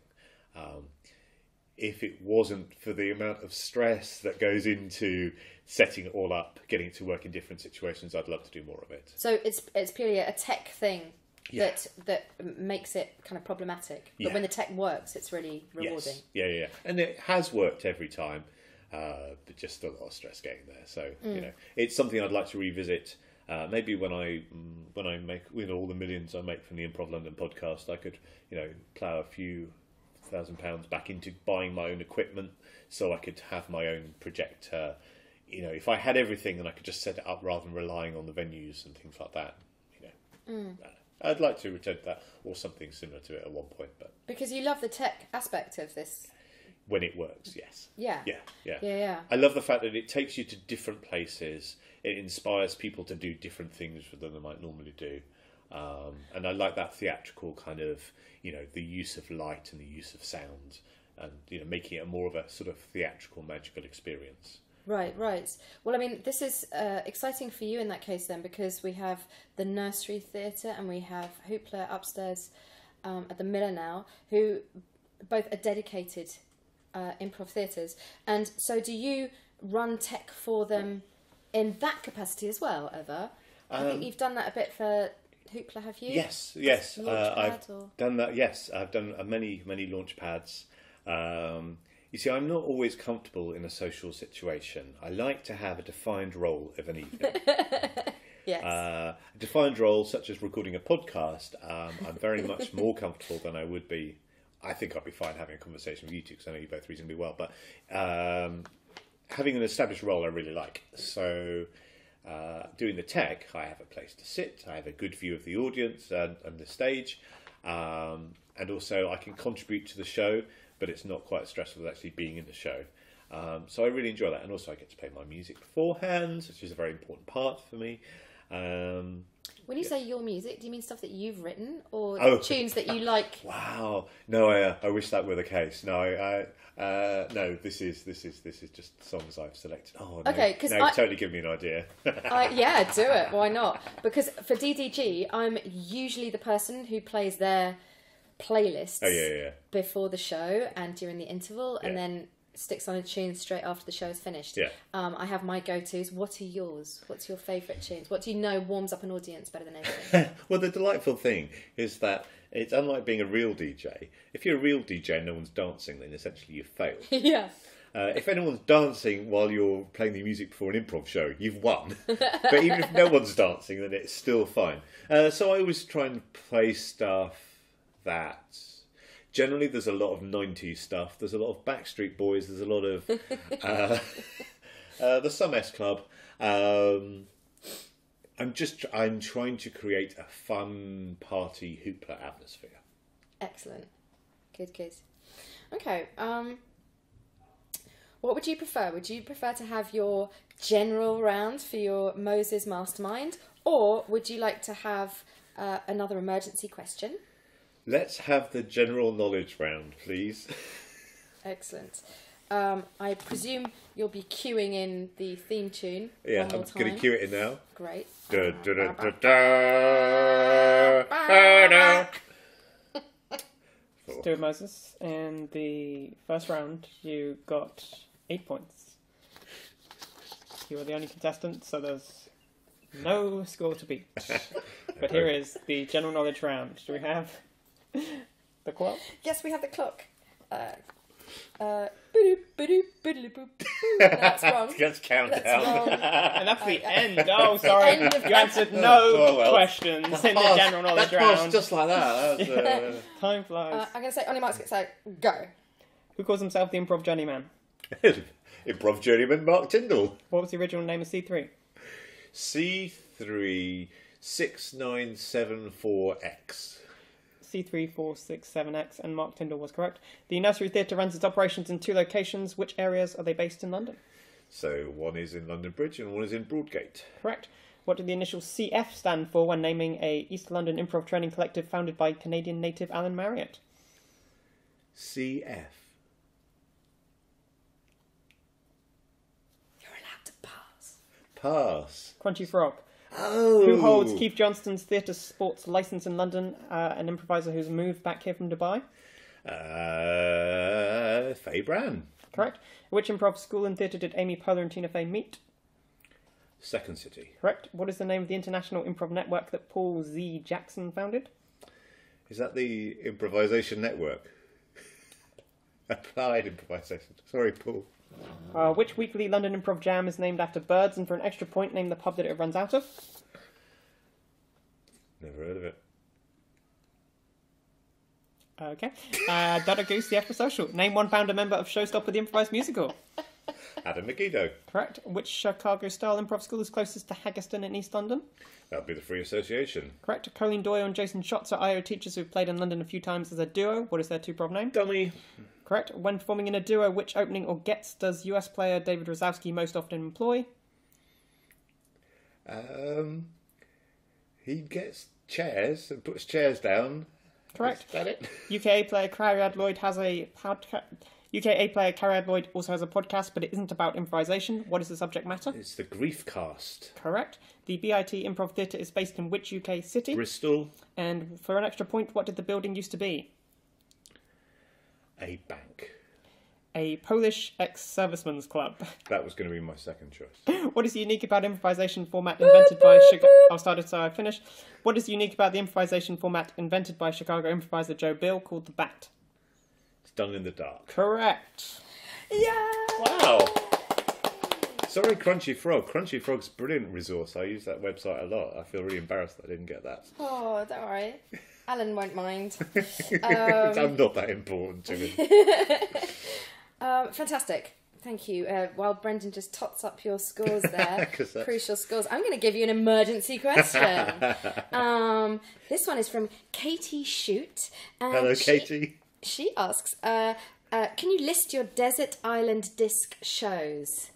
If it wasn't for the amount of stress that goes into setting it all up, getting it to work in different situations, I'd love to do more of it. So it's purely a tech thing that makes it kind of problematic. But when the tech works, it's really rewarding. Yes. Yeah. And it has worked every time, but just a lot of stress getting there. So, it's something I'd like to revisit. Maybe when I make, all the millions I make from the Improv London podcast, I could, plough a few £1,000 back into buying my own equipment so I could have my own projector. If I had everything, then I could just set it up rather than relying on the venues and things like that. I'd like to return to that or something similar to it at one point. But because you love the tech aspect of this when it works, yes. Yeah. Yeah. I love the fact that it takes you to different places. It inspires people to do different things than they might normally do. And I like that theatrical kind of, the use of light and the use of sound and, making it more of a sort of theatrical, magical experience. Right. Well, I mean, this is exciting for you in that case then, because we have the Nursery Theatre and we have Hoopla upstairs at the Miller now, who both are dedicated improv theatres. And so do you run tech for them in that capacity as well, ever? I think you've done that a bit for Hoopla, have you? Yes. I've done that. Yes, I've done many launch pads. You see, I'm not always comfortable in a social situation. I like to have a defined role of an evening. Yes. A defined role, such as recording a podcast, I'm very much more comfortable than I would be. I think I'd be fine having a conversation with you two, because I know you both reasonably well. But having an established role, I really like. So doing the tech, I have a place to sit. I have a good view of the audience and the stage. And also I can contribute to the show, but it's not quite as stressful as actually being in the show. So I really enjoy that. And also I get to play my music beforehand, which is a very important part for me. When you say your music, do you mean stuff that you've written or tunes that you like? Wow. No, I wish that were the case. No, no, this is just songs I've selected. Oh, no. Okay, because totally give me an idea. Yeah, do it. Why not? Because for DDG, I'm usually the person who plays their playlists before the show and during the interval, and then sticks on a tune straight after the show is finished. Yeah. I have my go-tos. What are yours? What's your favourite tunes? What do you know warms up an audience better than anything? Well, the delightful thing is that it's unlike being a real DJ. If you're a real DJ and no one's dancing, then essentially you've failed. Yeah. If anyone's dancing while you're playing the music before an improv show, you've won. But even if no one's dancing, then it's still fine. So I always try and play stuff that... Generally, there's a lot of 90s stuff. There's a lot of Backstreet Boys. There's a lot of the Some S Club. I'm trying to create a fun party Hoopla atmosphere. Excellent. Good. Okay. What would you prefer? Would you prefer to have your general round for your Moses Mastermind, or would you like to have another emergency question? Let's have the general knowledge round, please. Excellent. I presume you'll be queuing in the theme tune. Yeah, I'm going to cue it in now. Great. Stuart Moses, in the first round, you got 8 points. You were the only contestant, so there's no score to beat. But here is the general knowledge round. Do we have the clock? Yes, we have the clock. That's wrong. Let's count down. And that's the end. Oh, sorry. You answered no questions in the general knowledge round. Just like that. Time flies. I'm going to say, on your marks, get set, go. Who calls himself the improv journeyman? Improv journeyman Mark Tyndall. What was the original name of C3? C36974X. C3467X, and Mark Tyndall was correct. The Nursery Theatre runs its operations in 2 locations. Which areas are they based in London? So one is in London Bridge and one is in Broadgate. Correct. What did the initial CF stand for when naming a East London improv training collective founded by Canadian native Alan Marriott? CF. You're allowed to pass. Pass. Crunchy Frog. Oh. Who holds Keith Johnston's theatre sports licence in London? An improviser who's moved back here from Dubai? Faye Bran. Correct. Which improv school and theatre did Amy Poehler and Tina Fey meet? Second City. Correct. What is the name of the international improv network that Paul Z. Jackson founded? Is that the Improvisation Network? Applied Improvisation. Sorry, Paul. Which weekly London Improv Jam is named after birds, and for an extra point, name the pub that it runs out of? Never heard of it. Okay. Dada Goose, the Episocial. Name one founder member of Showstopper the Improvised Musical. Adam McGeedo. Correct. Which Chicago-style improv school is closest to Haggerston in East London? That would be the Free Association. Correct. Colleen Doyle and Jason Schatz are IO teachers who've played in London a few times as a duo. What is their 2 prov name? Dummy. Correct. When performing in a duo, which opening or gets does US player David Rosowski most often employ? He gets chairs and puts chairs down. Correct. Is that it? UKA player Cariad Lloyd has a podcast. UKA player Cariad Lloyd also has a podcast, but it isn't about improvisation. What is the subject matter? It's the Grief Cast. Correct. The BIT Improv Theatre is based in which UK city? Bristol. And for an extra point, what did the building used to be? A bank. A Polish ex-servicemen's club. That was going to be my second choice. What is unique about improvisation format invented by Chicago? I'll start it so I finish. What is unique about the improvisation format invented by Chicago improviser Joe Bill called the Bat? It's done in the dark. Correct. Yeah. Wow. Sorry, Crunchy Frog. Crunchy Frog's a brilliant resource. I use that website a lot. I feel really embarrassed that I didn't get that. Oh, don't worry. Alan won't mind. I'm not that important to him. Fantastic. Thank you. While Brendan just tots up your scores there, 'Cause that's- crucial scores, I'm going to give you an emergency question. This one is from Katie Shoot. And Hello, Katie. She asks, can you list your desert island disc shows?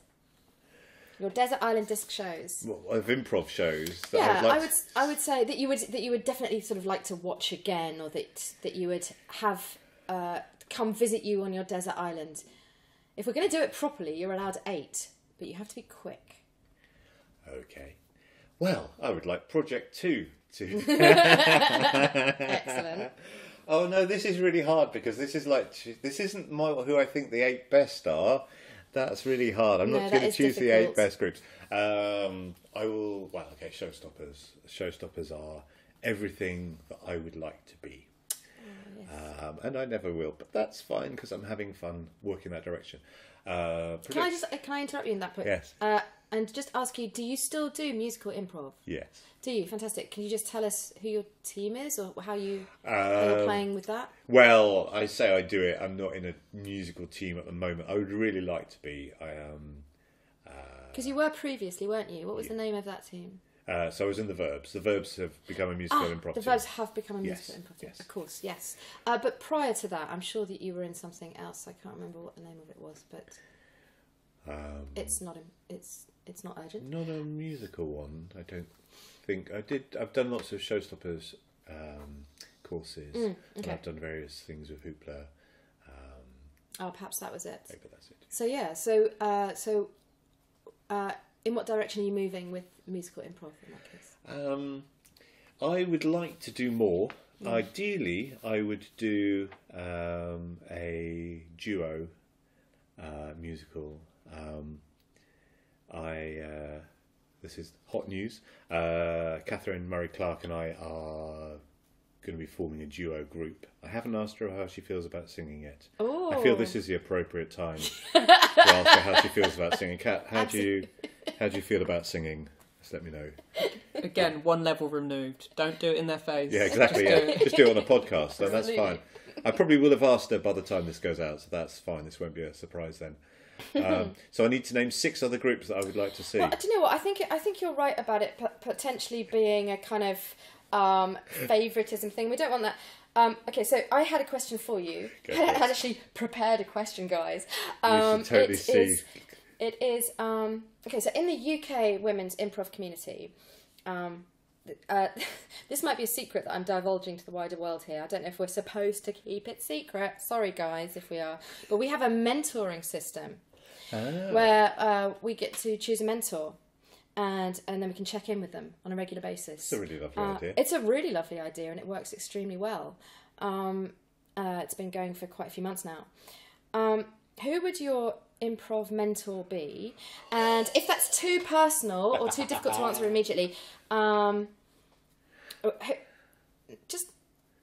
Your desert island disc shows. Well, of improv shows. That Yeah, I I would say that you would definitely sort of like to watch again, or that you would have come visit you on your desert island. If we're going to do it properly, you're allowed 8, but you have to be quick. Okay. Well, I would like Project 2 to... Excellent. Oh no, this is really hard because this isn't who I think the 8 best are. That's really hard. I'm No, not that going to is choose the difficult. 8 best groups. I will. Well, okay. Showstoppers. Showstoppers are everything that I would like to be, and I never will. But that's fine because I'm having fun working that direction. Can I interrupt you in that point? Yes. And just ask you, do you still do musical improv? Yes. Do you? Fantastic. Can you just tell us who your team is, or how you're playing with that? Well, I say I do it. I'm not in a musical team at the moment. I would really like to be. I am. Because you were previously, weren't you? What was the name of that team? So I was in the Verbs. The Verbs have become a musical improv The team. Verbs have become a musical Yes, improv team. yes. Of course, yes. But prior to that, I'm sure that you were in something else. I can't remember what the name of it was, but it's not urgent. Not a musical one, I don't think. I've done lots of Showstoppers courses. Okay. And I've done various things with Hoopla. Oh, perhaps that was it. Maybe that's it. So yeah, in what direction are you moving with musical improv in that case? I would like to do more. Ideally, I would do a duo musical. This is hot news. Catherine Murray Clark and I are going to be forming a duo group. I haven't asked her how she feels about singing yet. Oh. I feel this is the appropriate time to ask her how she feels about singing. Kat, how do you feel about singing? Just let me know. Again, one level removed. Don't do it in their face. Yeah, exactly. Just do it on a podcast, then that's fine. I probably will have asked her by the time this goes out, so that's fine. This won't be a surprise then. So I need to name 6 other groups that I would like to see. Well, do you know what? I think you're right about it potentially being a kind of favoritism thing. We don't want that. Okay, so I had a question for you. I had actually prepared a question, guys. You should totally see. It is okay. So in the UK women's improv community, this might be a secret that I'm divulging to the wider world here. I don't know if we're supposed to keep it secret. Sorry, guys, if we are. But we have a mentoring system where we get to choose a mentor, and then we can check in with them on a regular basis. It's a really lovely idea. It's a really lovely idea, and it works extremely well. It's been going for quite a few months now. Who would your improv mentor be? And if that's too personal or too difficult to answer immediately, just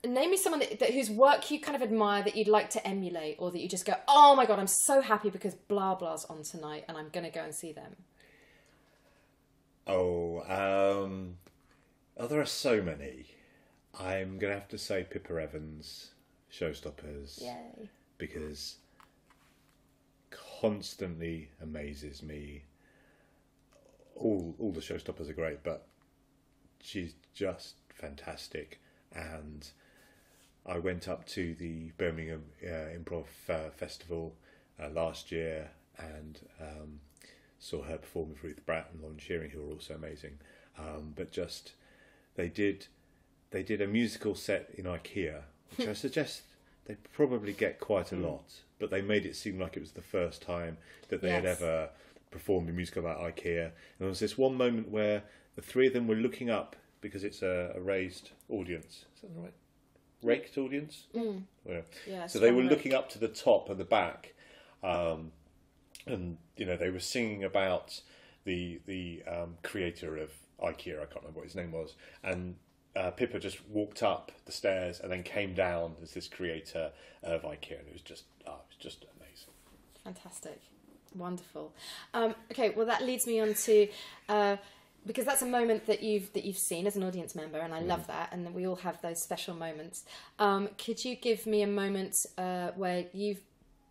name me someone that whose work you kind of admire, that you'd like to emulate, or that you just go, oh my god, I'm so happy because blah blah's on tonight and I'm going to go and see them. There are so many. I'm going to have to say Pippa Evans, Showstoppers. Yay. Because constantly amazes me. All the Showstoppers are great, but she's just fantastic, and I went up to the Birmingham Improv Festival last year and saw her perform with Ruth Bratt and Lauren Shearing, who are also amazing. But just they did a musical set in IKEA, which I suggest they probably get quite a lot, but they made it seem like it was the first time that they had ever performed a musical about IKEA. And there was this one moment where the three of them were looking up, because it's a raised audience. Is that right? Raked audience? Mm. Yeah, so they were looking up to the top and the back, and they were singing about the creator of IKEA. I can't remember what his name was, and Pippa just walked up the stairs and then came down as this creator of IKEA, and it was just amazing. Fantastic, wonderful. Okay, well that leads me on to. Because that's a moment that you've seen as an audience member, and I love that, and we all have those special moments. Could you give me a moment where you've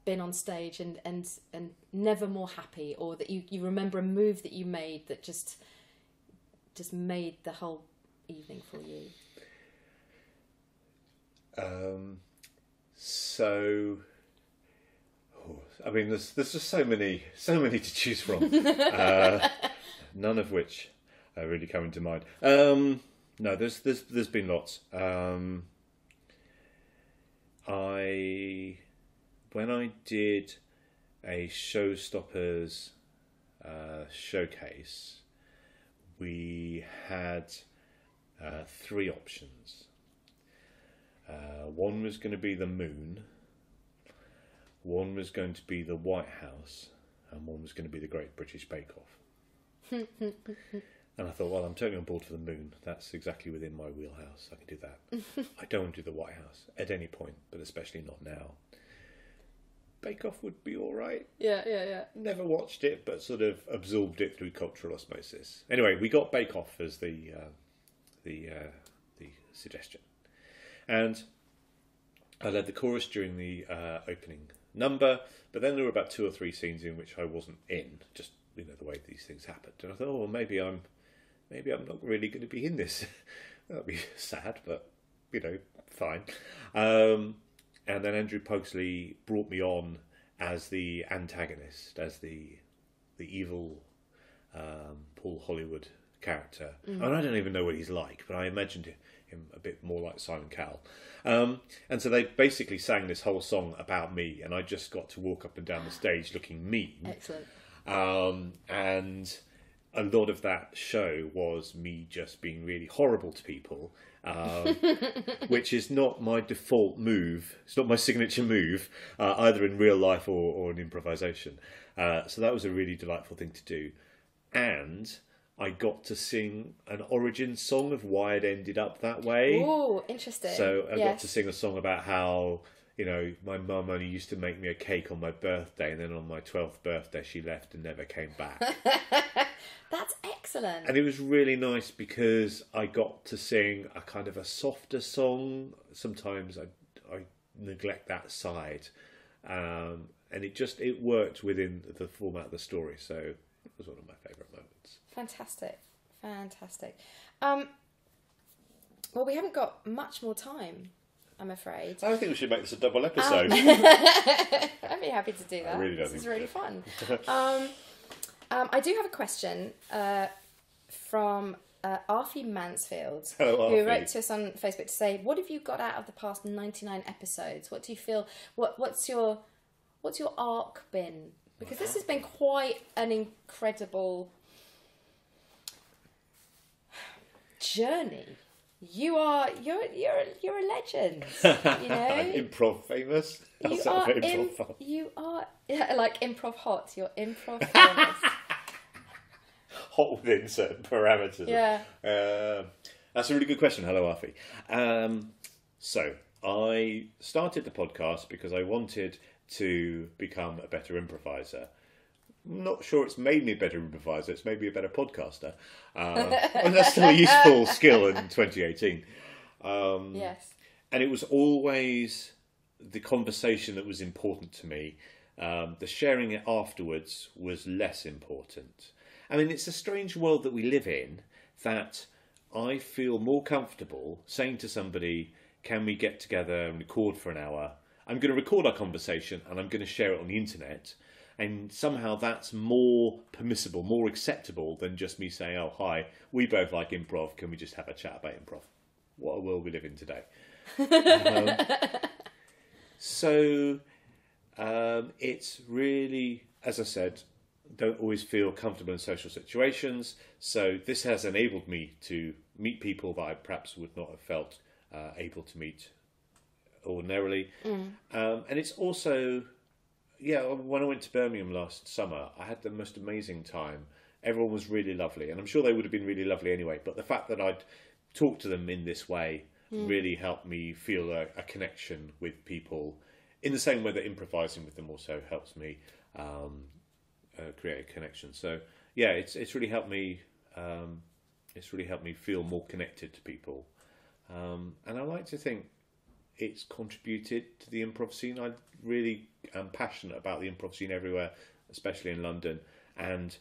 been on stage and never more happy, or that you remember a move that you made that just made the whole evening for you? I mean, there's just so many to choose from. None of which are really coming to mind. No, there's been lots. When I did a Showstoppers showcase, we had 3 options. One was going to be the moon, one was going to be the White House, and one was going to be the Great British Bake Off. And I thought, well, I'm totally on board for the moon. That's exactly within my wheelhouse. I can do that. I don't want to do the White House at any point, but especially not now. Bake Off would be all right. Yeah. Never watched it, but sort of absorbed it through cultural osmosis. Anyway, we got Bake Off as the suggestion, and I led the chorus during the opening number. But then there were about 2 or 3 scenes in which I wasn't in. Just the way these things happened, and I thought, oh, well, maybe I'm not really going to be in this. That'd be sad, but fine. And then Andrew Pugsley brought me on as the antagonist, as the evil Paul Hollywood character. And I don't even know what he's like, but I imagined him a bit more like Simon Cowell. And so they basically sang this whole song about me, and I just got to walk up and down the stage looking mean. Excellent. And a lot of that show was me just being really horrible to people, which is not my default move. It's not my signature move, either in real life or in improvisation. So that was a really delightful thing to do. And I got to sing an origin song of why it ended up that way. Oh, interesting. So I got to sing a song about how my mum only used to make me a cake on my birthday, and then on my 12th birthday she left and never came back. That's excellent. And it was really nice because I got to sing a kind of a softer song. Sometimes I neglect that side. And it worked within the format of the story. So it was one of my favourite moments. Fantastic. Well, we haven't got much more time, I'm afraid. I think we should make this a double episode. I'd be happy to do that. I really don't This think is really fun. I do have a question from Arfie Mansfield, Hello, who Arfie. wrote to us on Facebook to say, "What have you got out of the past 99 episodes? What do you feel? What's your arc been? Because this has been quite an incredible journey. You're a legend. Improv famous. You are like improv hot. You're improv famous. Hot within certain parameters. Yeah. That's a really good question. Hello, Arfie. So I started the podcast because I wanted to become a better improviser. I'm not sure it's made me a better improviser. It's made me a better podcaster. And that's still a useful skill in 2018. Yes. And it was always the conversation that was important to me. The sharing it afterwards was less important. I mean, it's a strange world that we live in, that I feel more comfortable saying to somebody, can we get together and record for an hour? I'm going to record our conversation and I'm going to share it on the internet. And somehow that's more permissible, more acceptable than just me saying, oh, hi, we both like improv. Can we just have a chat about improv? What a world we live in today. It's really, as I said, don't always feel comfortable in social situations. So this has enabled me to meet people that I perhaps would not have felt able to meet ordinarily. And it's also, when I went to Birmingham last summer, I had the most amazing time. Everyone was really lovely, and I'm sure they would have been really lovely anyway. But the fact that I'd talked to them in this way really helped me feel a connection with people in the same way that improvising with them also helps me create a connection. So it's really helped me. It's really helped me feel more connected to people, and I like to think it's contributed to the improv scene. I really am passionate about the improv scene everywhere, especially in London, and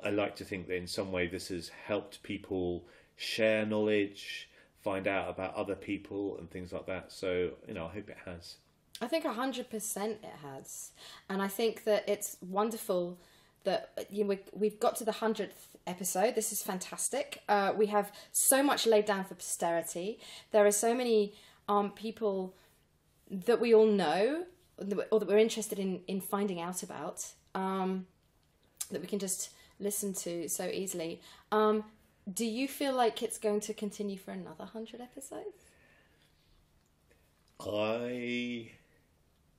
I like to think that in some way this has helped people share knowledge, find out about other people and things like that. So, I hope it has. I think 100% it has. And I think that it's wonderful that we've got to the 100th episode. This is fantastic. We have so much laid down for posterity. There are so many people that we all know or that we're interested in finding out about that we can just listen to so easily. Do you feel like it's going to continue for another 100 episodes? I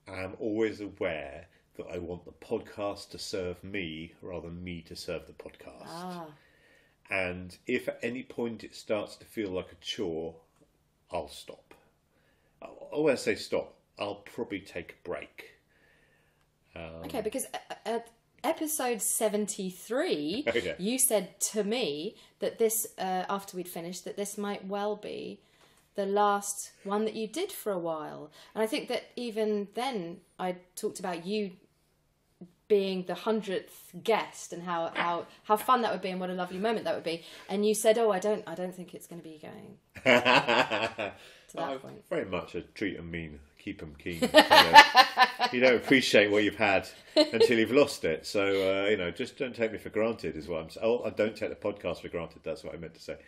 am always aware that I want the podcast to serve me rather than me to serve the podcast. And if at any point it starts to feel like a chore, I'll stop. When I say stop, I'll probably take a break. Okay, because at episode 73, you said to me that this, after we'd finished, that this might well be the last one that you did for a while. And I think that even then I talked about you being the 100th guest and how fun that would be and what a lovely moment that would be. And you said, I don't think it's going to be going to that point. Very much a treat them mean, keep them keen. You don't appreciate what you've had until you've lost it. So, just don't take me for granted is what I'm saying. I don't take the podcast for granted. That's what I meant to say.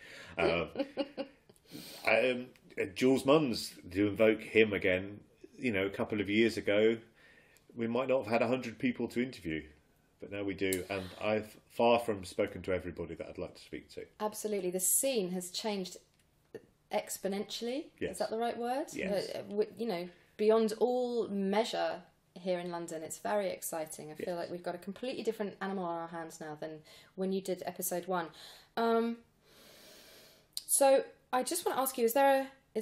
Jules Munns, to invoke him again, a couple of years ago, we might not have had 100 people to interview, but now we do. And I've far from spoken to everybody that I'd like to speak to. Absolutely. The scene has changed exponentially. Yes. Is that the right word? Yes. Beyond all measure here in London. It's very exciting. I feel like we've got a completely different animal on our hands now than when you did episode 1. So I just want to ask you, is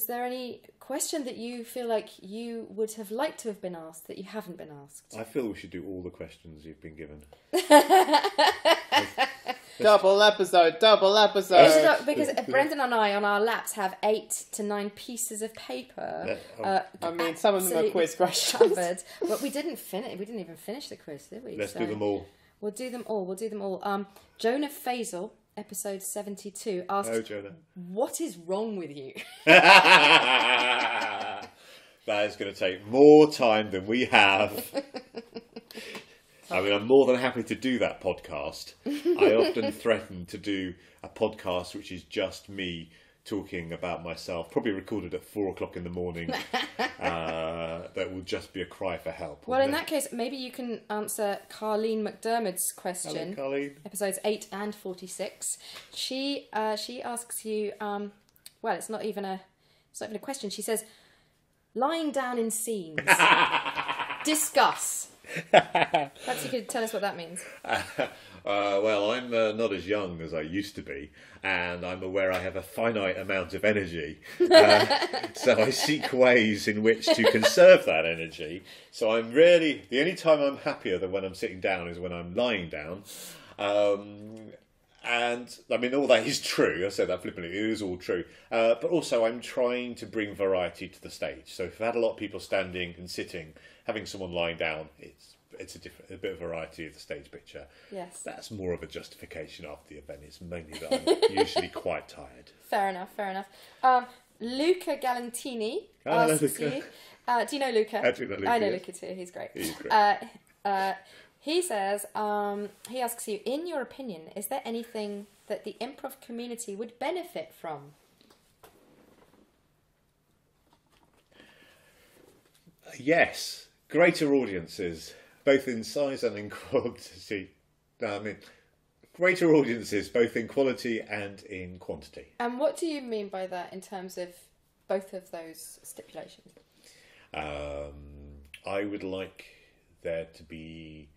there any question that you feel like you would have liked to have been asked that you haven't been asked? I feel we should do all the questions you've been given. Double episode. Because Brendan and I on our laps have 8 to 9 pieces of paper. Some of them are quiz questions. Covered, but we didn't finish. We didn't even finish the quiz, did we? Let's do them all. We'll do them all. Jonah Faisal, episode 72, asked, "Oh, Jonah, what is wrong with you?" That is going to take more time than we have. I'm more than happy to do that podcast. I often threaten to do a podcast which is just me talking about myself, probably recorded at 4:00 in the morning. That will just be a cry for help. Well, in that case, maybe you can answer Carleen McDermott's question. Hello, Carleen. Episodes 8 and 46. She asks you. It's not even a question. She says, lying down in scenes. Discuss. Perhaps you could tell us what that means. I'm not as young as I used to be, and I'm aware I have a finite amount of energy. So I seek ways in which to conserve that energy. So the only time I'm happier than when I'm sitting down is when I'm lying down. And all that is true. I said that flippantly. It is all true. But also, I'm trying to bring variety to the stage. So if I've had a lot of people standing and sitting, having someone lying down, it's a bit of variety of the stage picture. Yes. That's more of a justification after the event. It's mainly that I'm usually quite tired. Fair enough. Luca Galantini Hello, asks Luca. you. Do you know Luca? I do know Luca, I know yes. Luca too. He's great. He's great. He says, he asks you, in your opinion, is there anything that the improv community would benefit from? Yes, greater audiences, both in size and in quantity. No, I mean, greater audiences, both in quality and in quantity. And what do you mean by that in terms of both of those stipulations? I would like there to be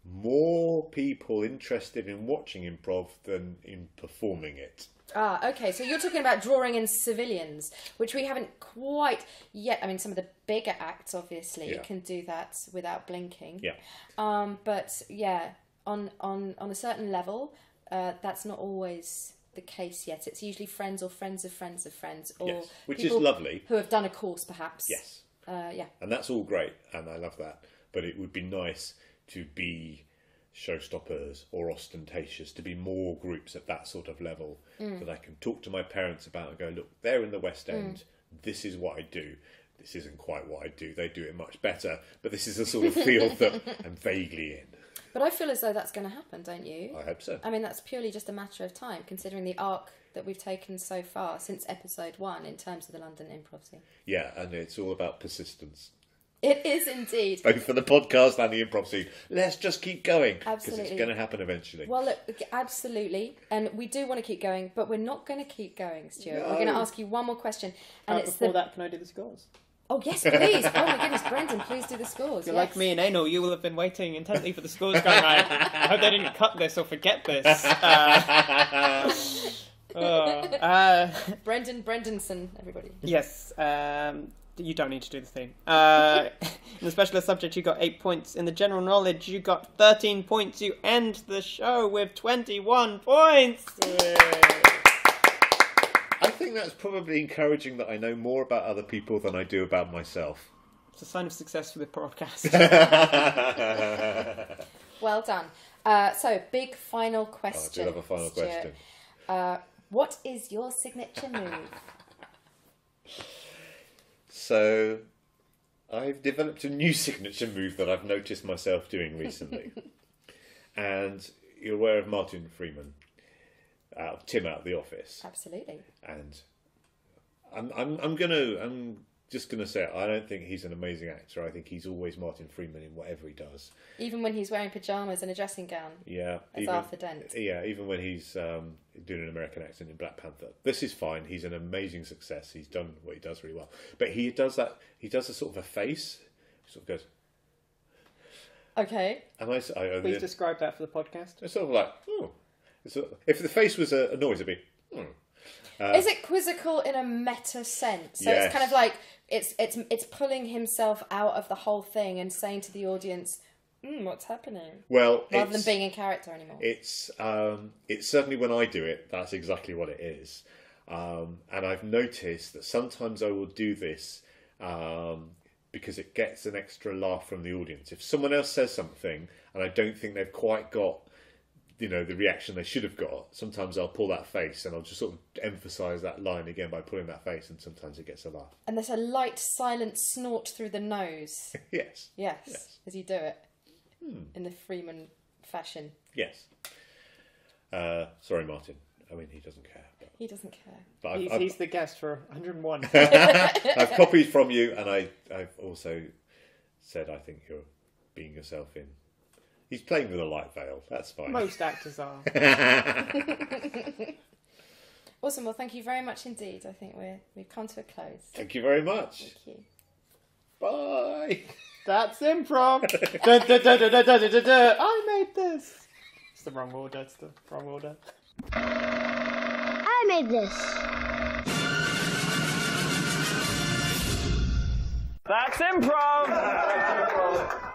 more people interested in watching improv than in performing it. Ah, okay. So you're talking about drawing in civilians, which we haven't quite yet. I mean, some of the bigger acts obviously can do that without blinking. Yeah. But yeah, on a certain level, that's not always the case yet. It's usually friends or friends of friends of friends, or Yes, which is people lovely. who have done a course, perhaps. Yes. Yeah. And that's all great, and I love that. But it would be nice to be showstoppers or ostentatious, to be more groups at that sort of level that I can talk to my parents about and go, look, they're in the West End, this is what I do. This isn't quite what I do, they do it much better, but this is the sort of field that I'm vaguely in. But I feel as though that's going to happen, don't you? I hope so. I mean, that's purely just a matter of time, considering the arc that we've taken so far since episode 1 in terms of the London improv scene. Yeah, and it's all about persistence. It is indeed. Both for the podcast and the improv scene. Let's just keep going. Because Absolutely. it's going to happen eventually. Well, look, absolutely. And we do want to keep going, but we're not going to keep going, Stuart. No. We're going to ask you one more question. And it's Before that, can I do the scores? Oh, yes, please. Oh, my goodness, Brendan, please do the scores. If you're yes. like me and Anal, you will have been waiting intently for the scores going, I hope they didn't cut this or forget this. Brendan Brendanson, everybody. Yes, you don't need to do the theme. In the specialist subject, you got 8 points. In the general knowledge, you got 13 points. You end the show with 21 points. I think that's probably encouraging that I know more about other people than I do about myself. It's a sign of success for the podcast. Well done. So, big final question. I do have a final Stuart. question. What is your signature move? So, I've developed a new signature move that I've noticed myself doing recently. And you're aware of Martin Freeman, Tim out of the office. Absolutely. And I'm just gonna say it, I don't think he's an amazing actor. I think he's always Martin Freeman in whatever he does. Even when he's wearing pyjamas and a dressing gown. Yeah. As Arthur Dent. Yeah, even when he's doing an American accent in Black Panther. This is fine. He's an amazing success. He's done what he does really well. But he does a sort of a face. He sort of goes. Okay. And Please describe that for the podcast. It's sort of like, oh. If the face was a noise, it'd be, Is it quizzical in a meta sense? So Yes. it's kind of like it's pulling himself out of the whole thing and saying to the audience, what's happening? well, Rather than being in character anymore. It's certainly when I do it, that's exactly what it is. And I've noticed that sometimes I will do this because it gets an extra laugh from the audience. If someone else says something and I don't think they've quite got, the reaction they should have got, sometimes I'll pull that face and I'll just sort of emphasise that line again by pulling that face, and sometimes it gets a laugh. And there's a light, silent snort through the nose. Yes. Yes, as you do it. In the Freeman fashion. Yes. Sorry, Martin. I mean, he doesn't care. He doesn't care. But He's the guest for 101. I've copied from you, and I've also said I think you're being yourself in. He's playing with a light veil. That's fine. Most actors are. Awesome. Well, thank you very much indeed. I think we've come to a close. Thank you very much. Thank you. Bye. That's improv. Da, da, da, da, da, da, da, da. I made this. It's the wrong order. It's the wrong order. I made this. That's improv.